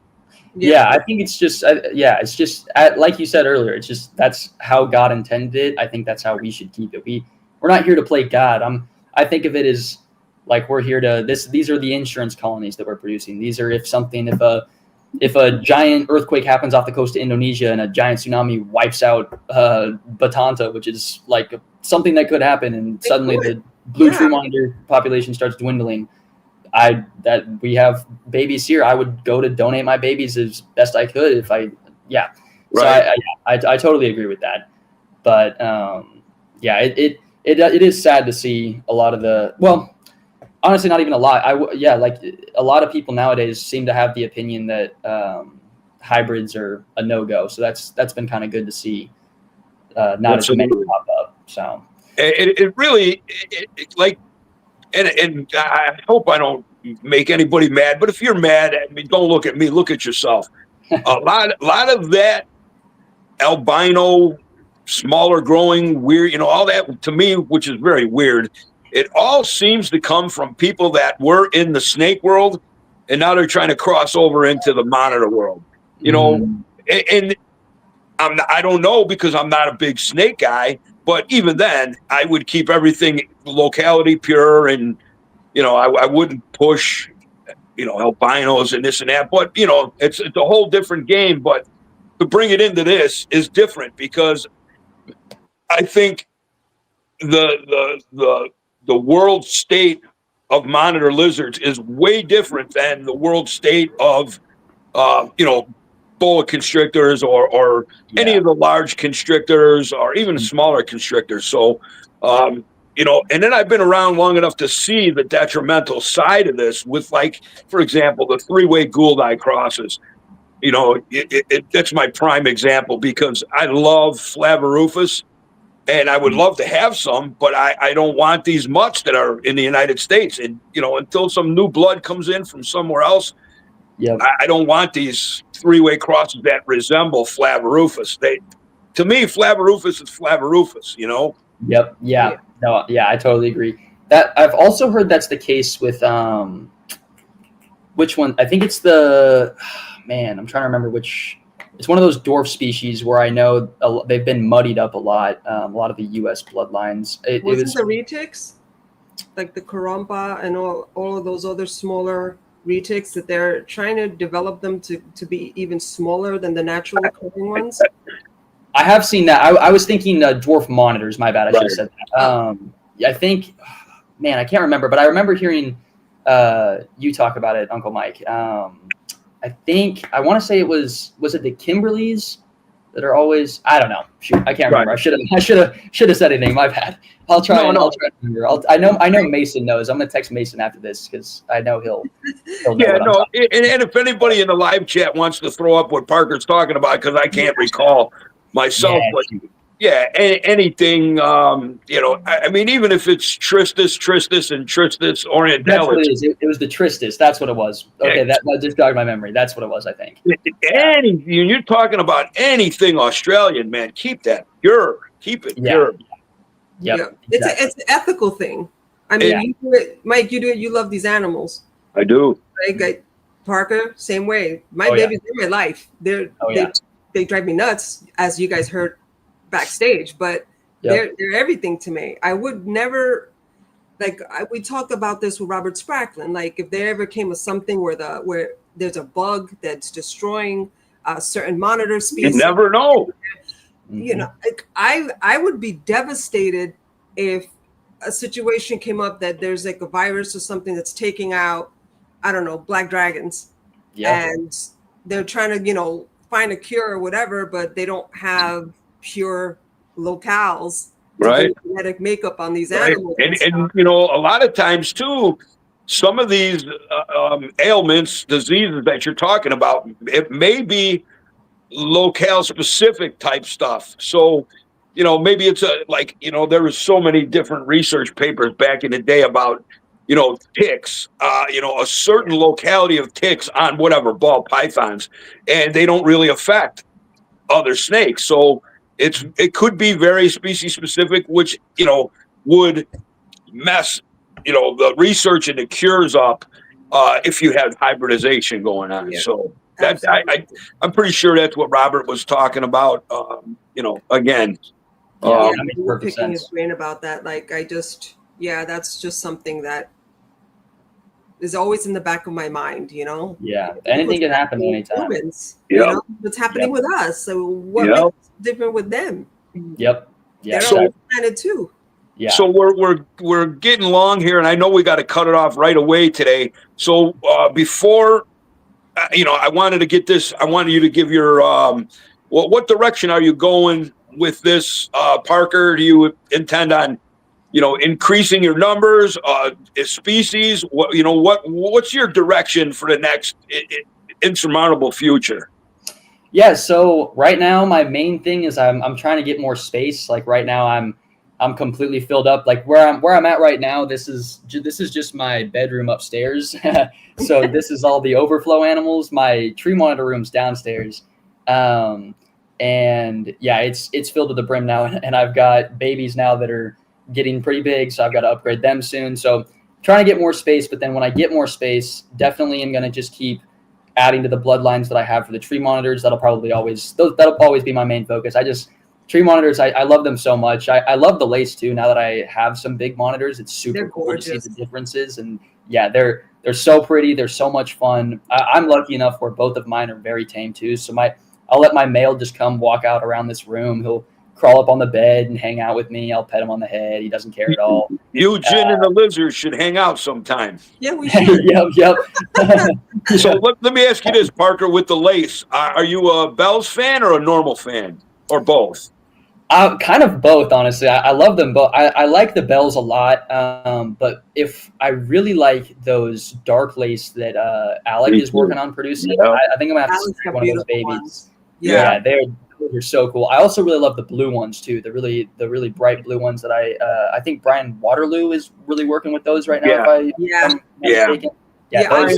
Yeah, I think it's just it's just like you said earlier. It's just that's how God intended it. I think that's how we should keep it. We're not here to play God. I think of it as like we're here to these are the insurance colonies that we're producing. These are if a giant earthquake happens off the coast of Indonesia and a giant tsunami wipes out Batanta, which is like something that could happen, and suddenly the blue tree monitor population starts dwindling. That we have babies here. I would go to donate my babies as best I could if I. So I totally agree with that. But it is sad to see a lot of the honestly, not even a lot. Like a lot of people nowadays seem to have the opinion that hybrids are a no-go. So that's been kind of good to see. Not as many pop up. So it really like, and I hope I don't make anybody mad. But if you're mad at me, don't look at me. Look at yourself. A lot of that albino, smaller growing, weird, all that to me, which is very weird. It all seems to come from people that were in the snake world, and now they're trying to cross over into the monitor world. And I don't know, because I'm not a big snake guy. But even then, I would keep everything locality pure, and I wouldn't push albinos and this and that. But it's a whole different game. But to bring it into this is different, because I think the world state of monitor lizards is way different than the world state of boa constrictors or any of the large constrictors, or even smaller constrictors. So and then I've been around long enough to see the detrimental side of this with, like, for example, the 3-way Gouldii crosses. That's my prime example, because I love Flavorufus, and I would love to have some, but I don't want these mutts that are in the United States. And, until some new blood comes in from somewhere else, I don't want these 3-way crosses that resemble Flavorufus. To me, Flavorufus is Flavorufus, I totally agree. That I've also heard that's the case with which one? I think it's the I'm trying to remember which. It's one of those dwarf species where I know they've been muddied up a lot of the U.S. bloodlines. It was the retics, like the Corompa and all of those other smaller retics, that they're trying to develop them to be even smaller than the natural occurring ones. I have seen that. I was thinking dwarf monitors. My bad. I should have said that. I think, I can't remember, but I remember hearing you talk about it, Uncle Mike. I want to say it was it the Kimberleys that are always, I don't know. Shoot, I can't remember. I should have said anything. My bad. I'll try to remember. I know Mason knows. I'm gonna text Mason after this, because I know he'll know. And if anybody in the live chat wants to throw up what Parker's talking about, because I can't recall myself, but anything, I mean, even if it's Tristis and Tristis orientalis. That's what it is. It was the Tristis. That's what it was. Okay, that just jogged my memory. That's what it was, I think. You're talking about anything Australian, man. Keep that pure. Keep it pure. Yep. Exactly. It's an ethical thing. I mean, you do it, Mike. You do it. You love these animals. I do. Like Parker, same way. My babies, they're my life. They drive me nuts, as you guys heard backstage, but they're everything to me. I would never, we talked about this with Robert Spracklin. Like, if there ever came a something where there's a bug that's destroying a certain monitor species, you never know. I would be devastated if a situation came up that there's like a virus or something that's taking out I don't know, black dragons. Yeah. And they're trying to, you know, find a cure or whatever, but they don't have pure locales to Right. do genetic makeup on these Right. animals. And you know, a lot of times too, some of these ailments, diseases that you're talking about, it may be locale specific type stuff. So, you know, maybe it's like, you know, there was so many different research papers back in the day about, you know, ticks, you know, a certain locality of ticks on whatever ball pythons, and they don't really affect other snakes. So it could be very species specific, which, you know, would mess, you know, the research and the cures up if you had hybridization going on. Yeah, so that I'm pretty sure that's what Robert was talking about. You know, again, Yeah, yeah, that makes we were perfect picking his sense. brain about that. Like, yeah, that's just something that is always in the back of my mind, you know? Yeah, anything can happen anytime. Humans, Yep. you know, what's happening with us. So what Yep. makes it different with them? Yep. Yeah. They're So- on the planet too. Yeah. So we're getting long here, and I know we got to cut it off right away today. So before, you know, I wanted to get this. I wanted you to give your what direction are you going with this, Parker? Do you intend on, you know, increasing your numbers, species? What, you know, what's your direction for the next insurmountable future? Yeah, so right now my main thing is I'm trying to get more space. Like right now I'm completely filled up. Like where I'm at right now, this is just my bedroom upstairs. So this is all the overflow animals. My tree monitor room's downstairs. And yeah, it's filled to the brim now, and I've got babies now that are getting pretty big, so I've got to upgrade them soon. So trying to get more space, but then when I get more space, definitely I'm going to just keep adding to the bloodlines that I have for the tree monitors. That'll always be my main focus. Tree monitors, I love them so much. I love the lace too. Now that I have some big monitors, it's super They're cool to see gorgeous. the differences. And yeah, they're so pretty. They're so much fun. I'm lucky enough where both of mine are very tame too. So I'll let my male just come walk out around this room. He'll crawl up on the bed and hang out with me. I'll pet him on the head. He doesn't care at all. You, Jin, and the lizards should hang out sometime. Yeah, we should. Yep. So let me ask you this, Parker, with the lace. Are you a Bell's fan or a normal fan, or both? Kind of both, honestly. I love them both. I like the bells a lot, but if I really like those dark lace that Alec is working on producing, Yeah. I think I'm gonna have to Alec's snag got one of those beautiful babies. ones. Yeah, they're so cool. I also really love the blue ones too. The really bright blue ones that I think Brian Waterloo is really working with those right now. Yeah. If Yeah. I'm not Yeah. mistaken. Yeah, those-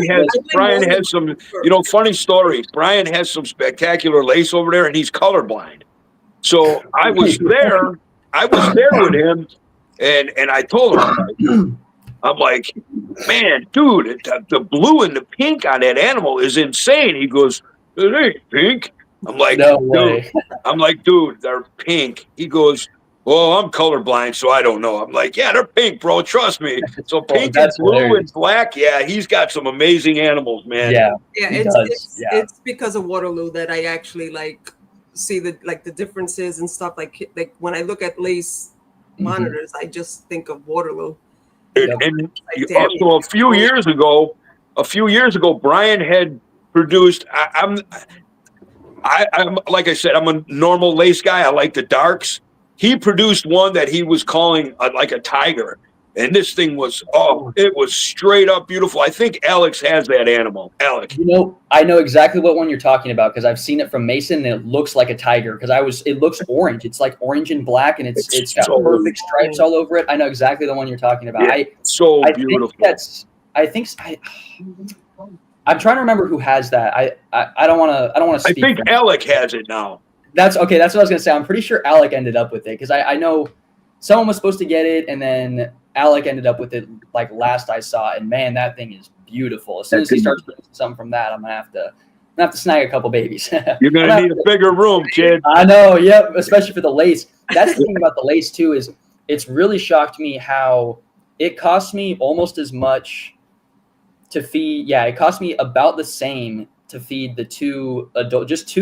Brian has some, you know, funny story. Brian has some spectacular lace over there, and he's colorblind. So I was there with him, and I told him, I'm like, man, dude, the blue and the pink on that animal is insane. He goes, it ain't pink. I'm like, no way. dude, they're pink. He goes, well, I'm colorblind, so I don't know. I'm like, yeah, they're pink, bro. Trust me. So pink and that's blue hilarious. and black. Yeah, he's got some amazing animals, man. Yeah. Yeah, He it's does, it's, yeah. it's because of Waterloo that I actually like see the differences and stuff. Like when I look at lace monitors, I just think of Waterloo. Yep. And damn. so a few years ago, Brian had produced. I'm like I said, I'm a normal lace guy. I like the darks. He produced one that he was calling like a tiger, and this thing was it was straight up beautiful. I think Alex has that animal. Alex. You know, I know exactly what one you're talking about because I've seen it from Mason and it looks like a tiger because it looks orange. It's like orange and black and it's got so perfect stripes all over it. I know exactly the one you're talking about. Yeah, so beautiful. I'm trying to remember who has that. I don't want to I speak. think Alec has it now. That's okay. That's what I was gonna say. I'm pretty sure Alec ended up with it because I know someone was supposed to get it and then Alec ended up with it like last I saw. And man, that thing is beautiful. As soon as he starts producing something from that, I'm gonna have to snag a couple babies. You're gonna need a bigger room, kid. I know. Yep. Especially for the lace. That's the thing about the lace too is it's really shocked me how it cost me almost as much to feed. Yeah, it cost me about the same to feed the two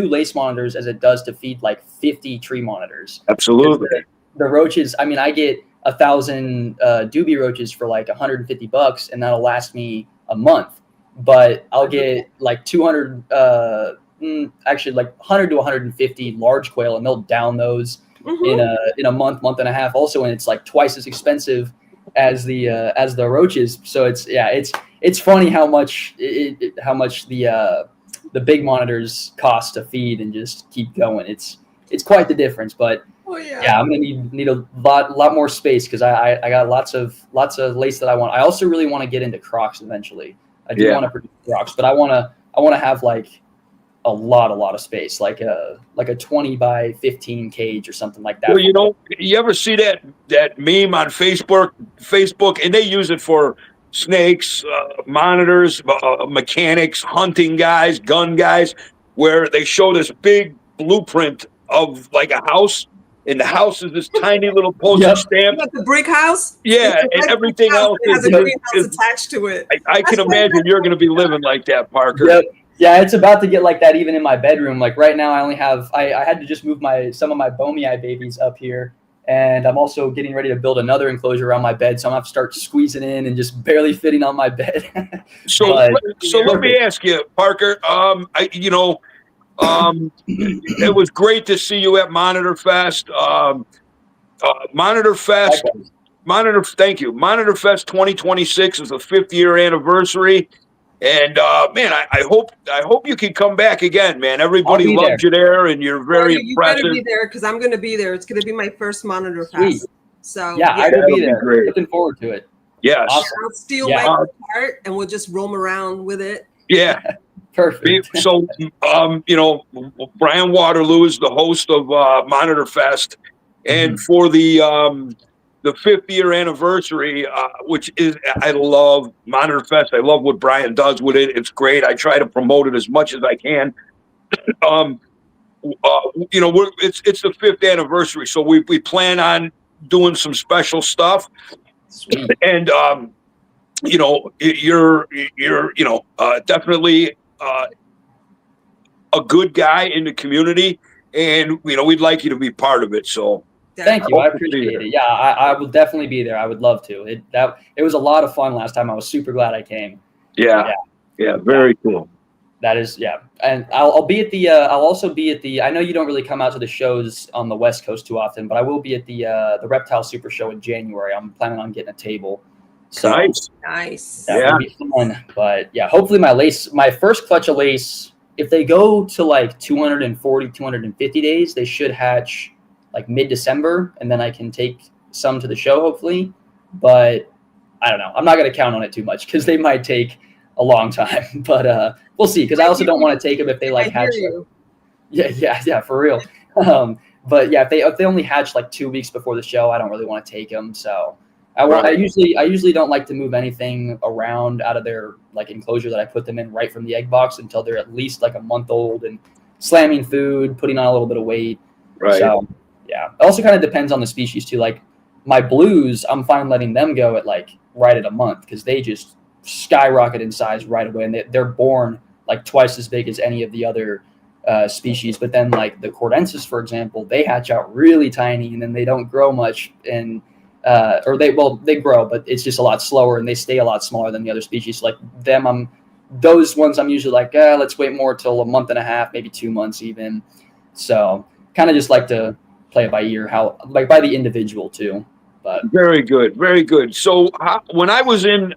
lace monitors as it does to feed like 50 tree monitors. Absolutely. The roaches, I mean, I get 1,000 doobie roaches for like $150 and that'll last me a month. but I'll get like 200, actually like 100 to 150 large quail, and they'll down those in a month and a half also, and it's like twice as expensive as the roaches. So it's funny how much the big monitors cost to feed and just keep going. It's quite the difference, but I'm gonna need a lot more space because I got lots of lace that I want. I also really want to get into crocs eventually. I do want to produce crocs, but I want to have like a lot of space, like a 20 by 15 cage or something like that. Well, you ever see that meme on Facebook, and they use it for snakes, monitors, mechanics, hunting guys, gun guys, where they show this big blueprint of like a house, and the house is this tiny little postage stamp. You got the brick house? Yeah, and everything else has a greenhouse attached to it. I can imagine you're going to be living like that, Parker. Yep. Yeah, it's about to get like that even in my bedroom. Like right now, I only have I had to just move some of my Bomei babies up here, and I'm also getting ready to build another enclosure around my bed. So I'm gonna have to start squeezing in and just barely fitting on my bed. So let me ask you, Parker. It was great to see you at Monitor Fest. Monitor Fest. Thank you. Monitor Fest 2026 is the 5th year anniversary. And man, I hope you can come back again, man. Everybody loves you there, and you're very impressive. You better be there because I'm going to be there. It's going to be my first Monitor Fest. So yeah, I will be there. Great. Looking forward to it. Yes, awesome. I'll steal my cart and we'll just roam around with it. Yeah, perfect. So, Brian Waterloo is the host of Monitor Fest, and for the 5th year anniversary, which is, I love Monitor Fest. I love what Brian does with it. It's great. I try to promote it as much as I can. It's the 5th anniversary, so we plan on doing some special stuff. Sweet. And you're definitely a good guy in the community, and we'd like you to be part of it. So. Thank you. I appreciate it. Yeah, I will definitely be there. I would love to. It was a lot of fun last time. I was super glad I came. Yeah. Very cool. That is, and I'll be at the. I'll also be at the. I know you don't really come out to the shows on the West Coast too often, but I will be at the Reptile Super Show in January. I'm planning on getting a table. So nice. That would be fun. But yeah, hopefully my first clutch of lace, if they go to like 240, 250 days, they should hatch like mid-December, and then I can take some to the show, hopefully. But I don't know. I'm not going to count on it too much because they might take a long time. But we'll see, because I also don't want to take them if they like hatch. Yeah, for real. But yeah, if they only hatch like 2 weeks before the show, I don't really want to take them. So I usually don't like to move anything around out of their like enclosure that I put them in right from the egg box until they're at least like a month old and slamming food, putting on a little bit of weight. Right. So yeah, it also kind of depends on the species too. Like my blues, I'm fine letting them go at like right at a month because they just skyrocket in size right away, and they're born like twice as big as any of the other species. But then like the Cordensis, for example, they hatch out really tiny and then they don't grow much, and or they grow, but it's just a lot slower and they stay a lot smaller than the other species. Like those ones I'm usually like, let's wait more till a month and a half, maybe 2 months even. So kind of just like to play it by ear, by the individual too. But very good. So when I was in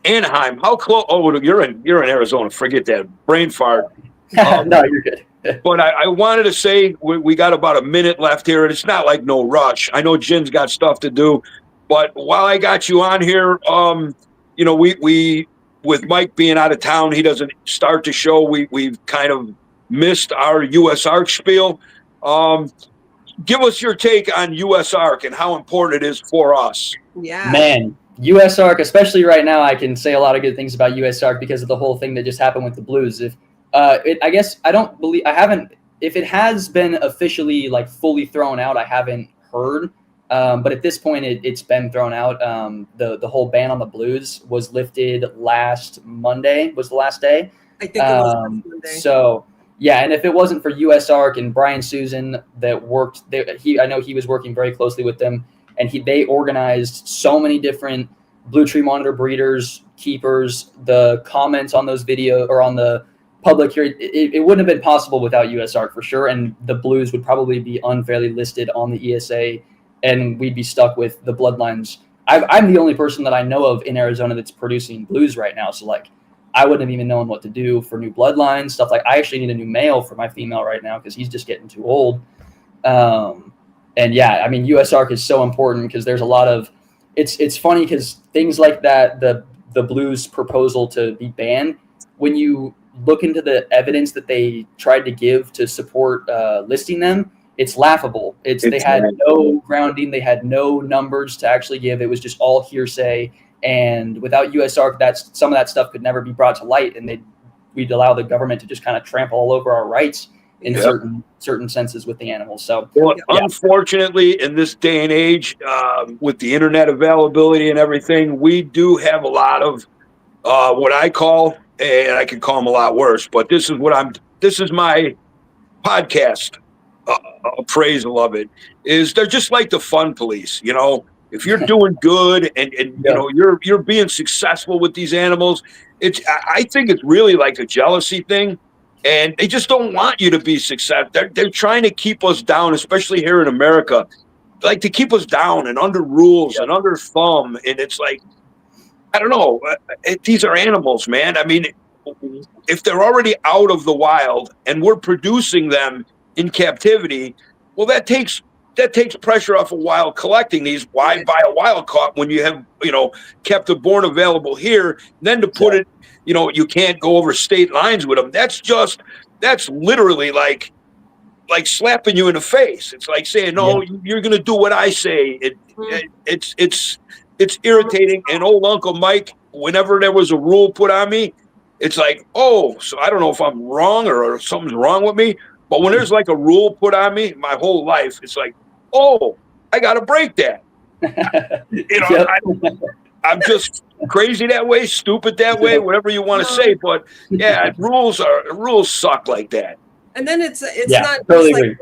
Anaheim, how close? Oh, you're in Arizona. Forget that brain fart. No, you're good. But I wanted to say we got about a minute left here, and it's not like no rush. I know Jin's got stuff to do, but while I got you on here, we with Mike being out of town, he doesn't start the show. We've kind of missed our U.S. ARC spiel. Give us your take on U.S. ARC and how important it is for us. Yeah, man, U.S. ARC, especially right now, I can say a lot of good things about U.S. ARC because of the whole thing that just happened with the Blues. If it has been officially like fully thrown out, I haven't heard. But at this point, it's been thrown out. The whole ban on the Blues was lifted last Monday. Was the last day? I think it was last Monday. So. Yeah, and if it wasn't for U.S. ARC and Brian Susan that worked, I know he was working very closely with them, and they organized so many different blue tree monitor breeders, keepers, the comments on those videos or on the public here, it wouldn't have been possible without USARK for sure. And the blues would probably be unfairly listed on the ESA, and we'd be stuck with the bloodlines. I'm the only person that I know of in Arizona that's producing blues right now. So like, I wouldn't have even known what to do for new bloodlines, stuff like I actually need a new male for my female right now because he's just getting too old. And yeah, I mean, USARK is so important because there's a lot of, it's funny because things like that, the blues proposal to be banned, when you look into the evidence that they tried to give to support listing them, it's laughable. They had no grounding, they had no numbers to actually give. It was just all hearsay. And without USARK, some of that stuff could never be brought to light, and we'd allow the government to just kind of trample all over our rights in certain senses with the animals. So, unfortunately, in this day and age, with the internet availability and everything, we do have a lot of what I call, and I can call them a lot worse, but this is my podcast appraisal of it, is they're just like the fun police, you know. If you're doing good and you know you're being successful with these animals, I think it's really like a jealousy thing, and they just don't want you to be successful. They're trying to keep us down, especially here in America, like to keep us down and under rules and under thumb. And it's like, I don't know, these are animals, man. I mean, if they're already out of the wild and we're producing them in captivity, well, that takes pressure off of wild collecting these. Why buy a wild caught when you have, you know, captive-born available here? Then to put it, you know, you can't go over state lines with them. That's literally like slapping you in the face. It's like saying, no, you're going to do what I say. It's irritating. And old Uncle Mike, whenever there was a rule put on me, it's like, oh, so I don't know if I'm wrong or something's wrong with me. But when there's like a rule put on me my whole life, it's like, oh, I got to break that. You know, I'm just crazy that way, stupid that way, whatever you want to say. But yeah, rules suck like that. And then it's not totally like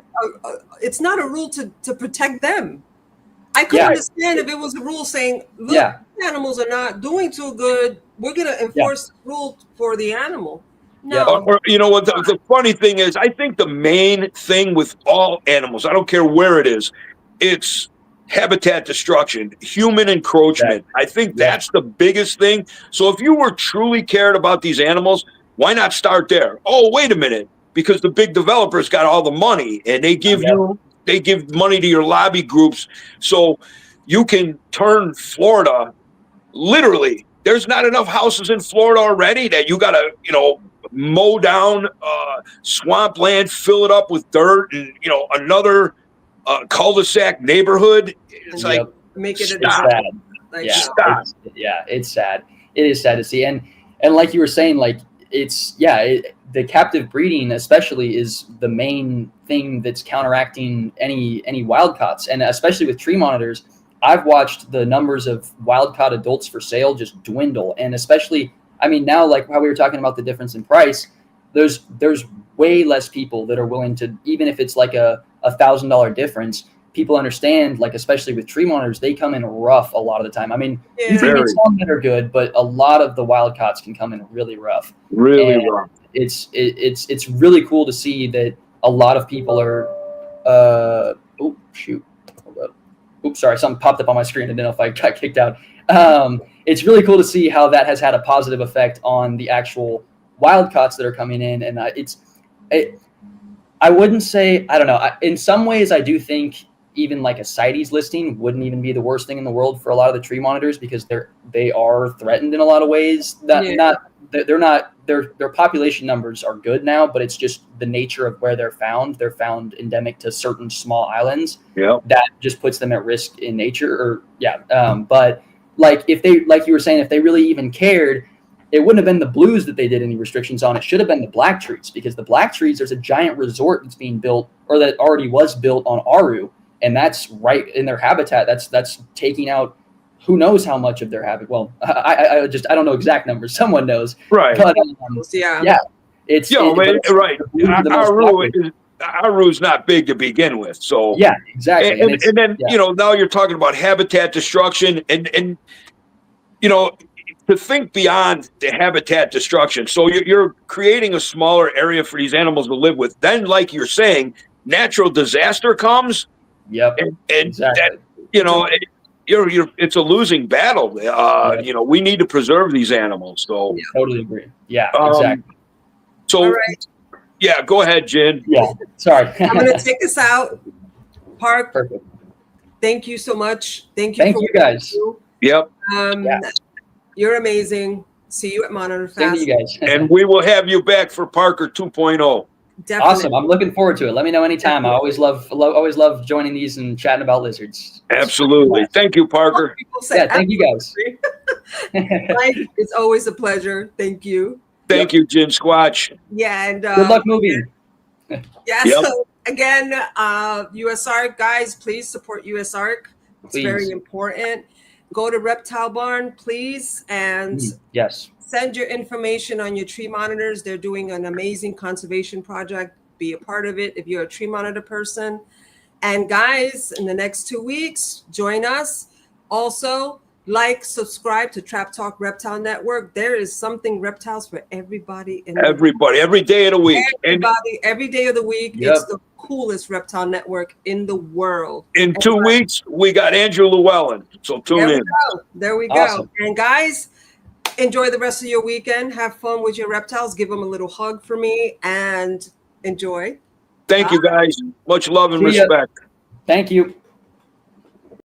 it's not a rule to protect them. I could understand if it was a rule saying, look, animals are not doing too good, we're going to enforce the rule for the animal. No. Or you know what? The funny thing is, I think the main thing with all animals, I don't care where it is, it's habitat destruction, human encroachment. I think that's the biggest thing. So if you were truly cared about these animals, why not start there? Oh, wait a minute, because the big developers got all the money and they give money to your lobby groups, so you can turn Florida. Literally, there's not enough houses in Florida already that you got to, you know, mow down swampland, fill it up with dirt, and you know, another cul-de-sac neighborhood. It's like, make it stop. Stop. It's sad. It is sad to see, and like you were saying, like the captive breeding especially is the main thing that's counteracting any wild caughts, and especially with tree monitors. I've watched the numbers of wild caught adults for sale just dwindle, and especially, I mean, now, like how we were talking about the difference in price, there's way less people that are willing to, even if it's like a $1,000 difference, people understand, like, especially with tree monitors, they come in rough a lot of the time. I mean, you can get some that are good, but a lot of the wild caughts can come in really rough. Really rough. It's really cool to see that a lot of people are, oh, shoot. Oops, sorry, something popped up on my screen. I didn't know if I got kicked out. It's really cool to see how that has had a positive effect on the actual wild caughts that are coming in. And I wouldn't say, I don't know. In some ways, I do think even like a CITES listing wouldn't even be the worst thing in the world for a lot of the tree monitors, because they are threatened in a lot of ways. Their population numbers are good now, but it's just the nature of where they're found. They're found endemic to certain small islands. That just puts them at risk in nature. But like like you were saying, if they really even cared, it wouldn't have been the blues that they did any restrictions on. It should have been the black trees, because the black trees, there's a giant resort that's being built, or that already was built on Aru, and that's right in their habitat. That's taking out who knows how much of their habitat. Well, I don't know exact numbers. Someone knows, right? But it's right. Aru's not big to begin with, so exactly. And then you know, now you're talking about habitat destruction, and you know, to think beyond the habitat destruction. So you're creating a smaller area for these animals to live with. Then, like you're saying, natural disaster comes. Yep. And exactly. that, you know, it's a losing battle. You know, we need to preserve these animals. So Totally agree. Yeah, exactly. So, All right. yeah, go ahead, Jen. Yeah, sorry. I'm going to take us out. Park. Perfect. Thank you so much. Thank you. Thank you guys. Yep. You're amazing. See you at Monitor Fast. Thank you guys. And we will have you back for Parker 2.0. Definitely. Awesome. I'm looking forward to it. Let me know anytime. Definitely. I always love joining these and chatting about lizards. Absolutely. Thank you, Parker. Yeah, thank you guys. Mike, it's always a pleasure. Thank you. Thank you, Jen Squatch. Yeah, and good luck moving. Yeah, so again, USARK guys, please support USARK. It's very important. Go to Reptile Barn, please, and yes, send your information on your tree monitors. They're doing an amazing conservation project. Be a part of it if you're a tree monitor person. And guys, in the next 2 weeks, join us. Also, subscribe to Trap Talk Reptile Network. There is something reptiles for everybody. Every day of the week. Every day of the week. Yep. It's the coolest reptile network in the world. In 2 weeks, we got Andrew Llewellyn. So tune in. There we Awesome. go. And guys, enjoy the rest of your weekend. Have fun with your reptiles. Give them a little hug for me and enjoy. Thank you, guys. Much love and respect. Thank you.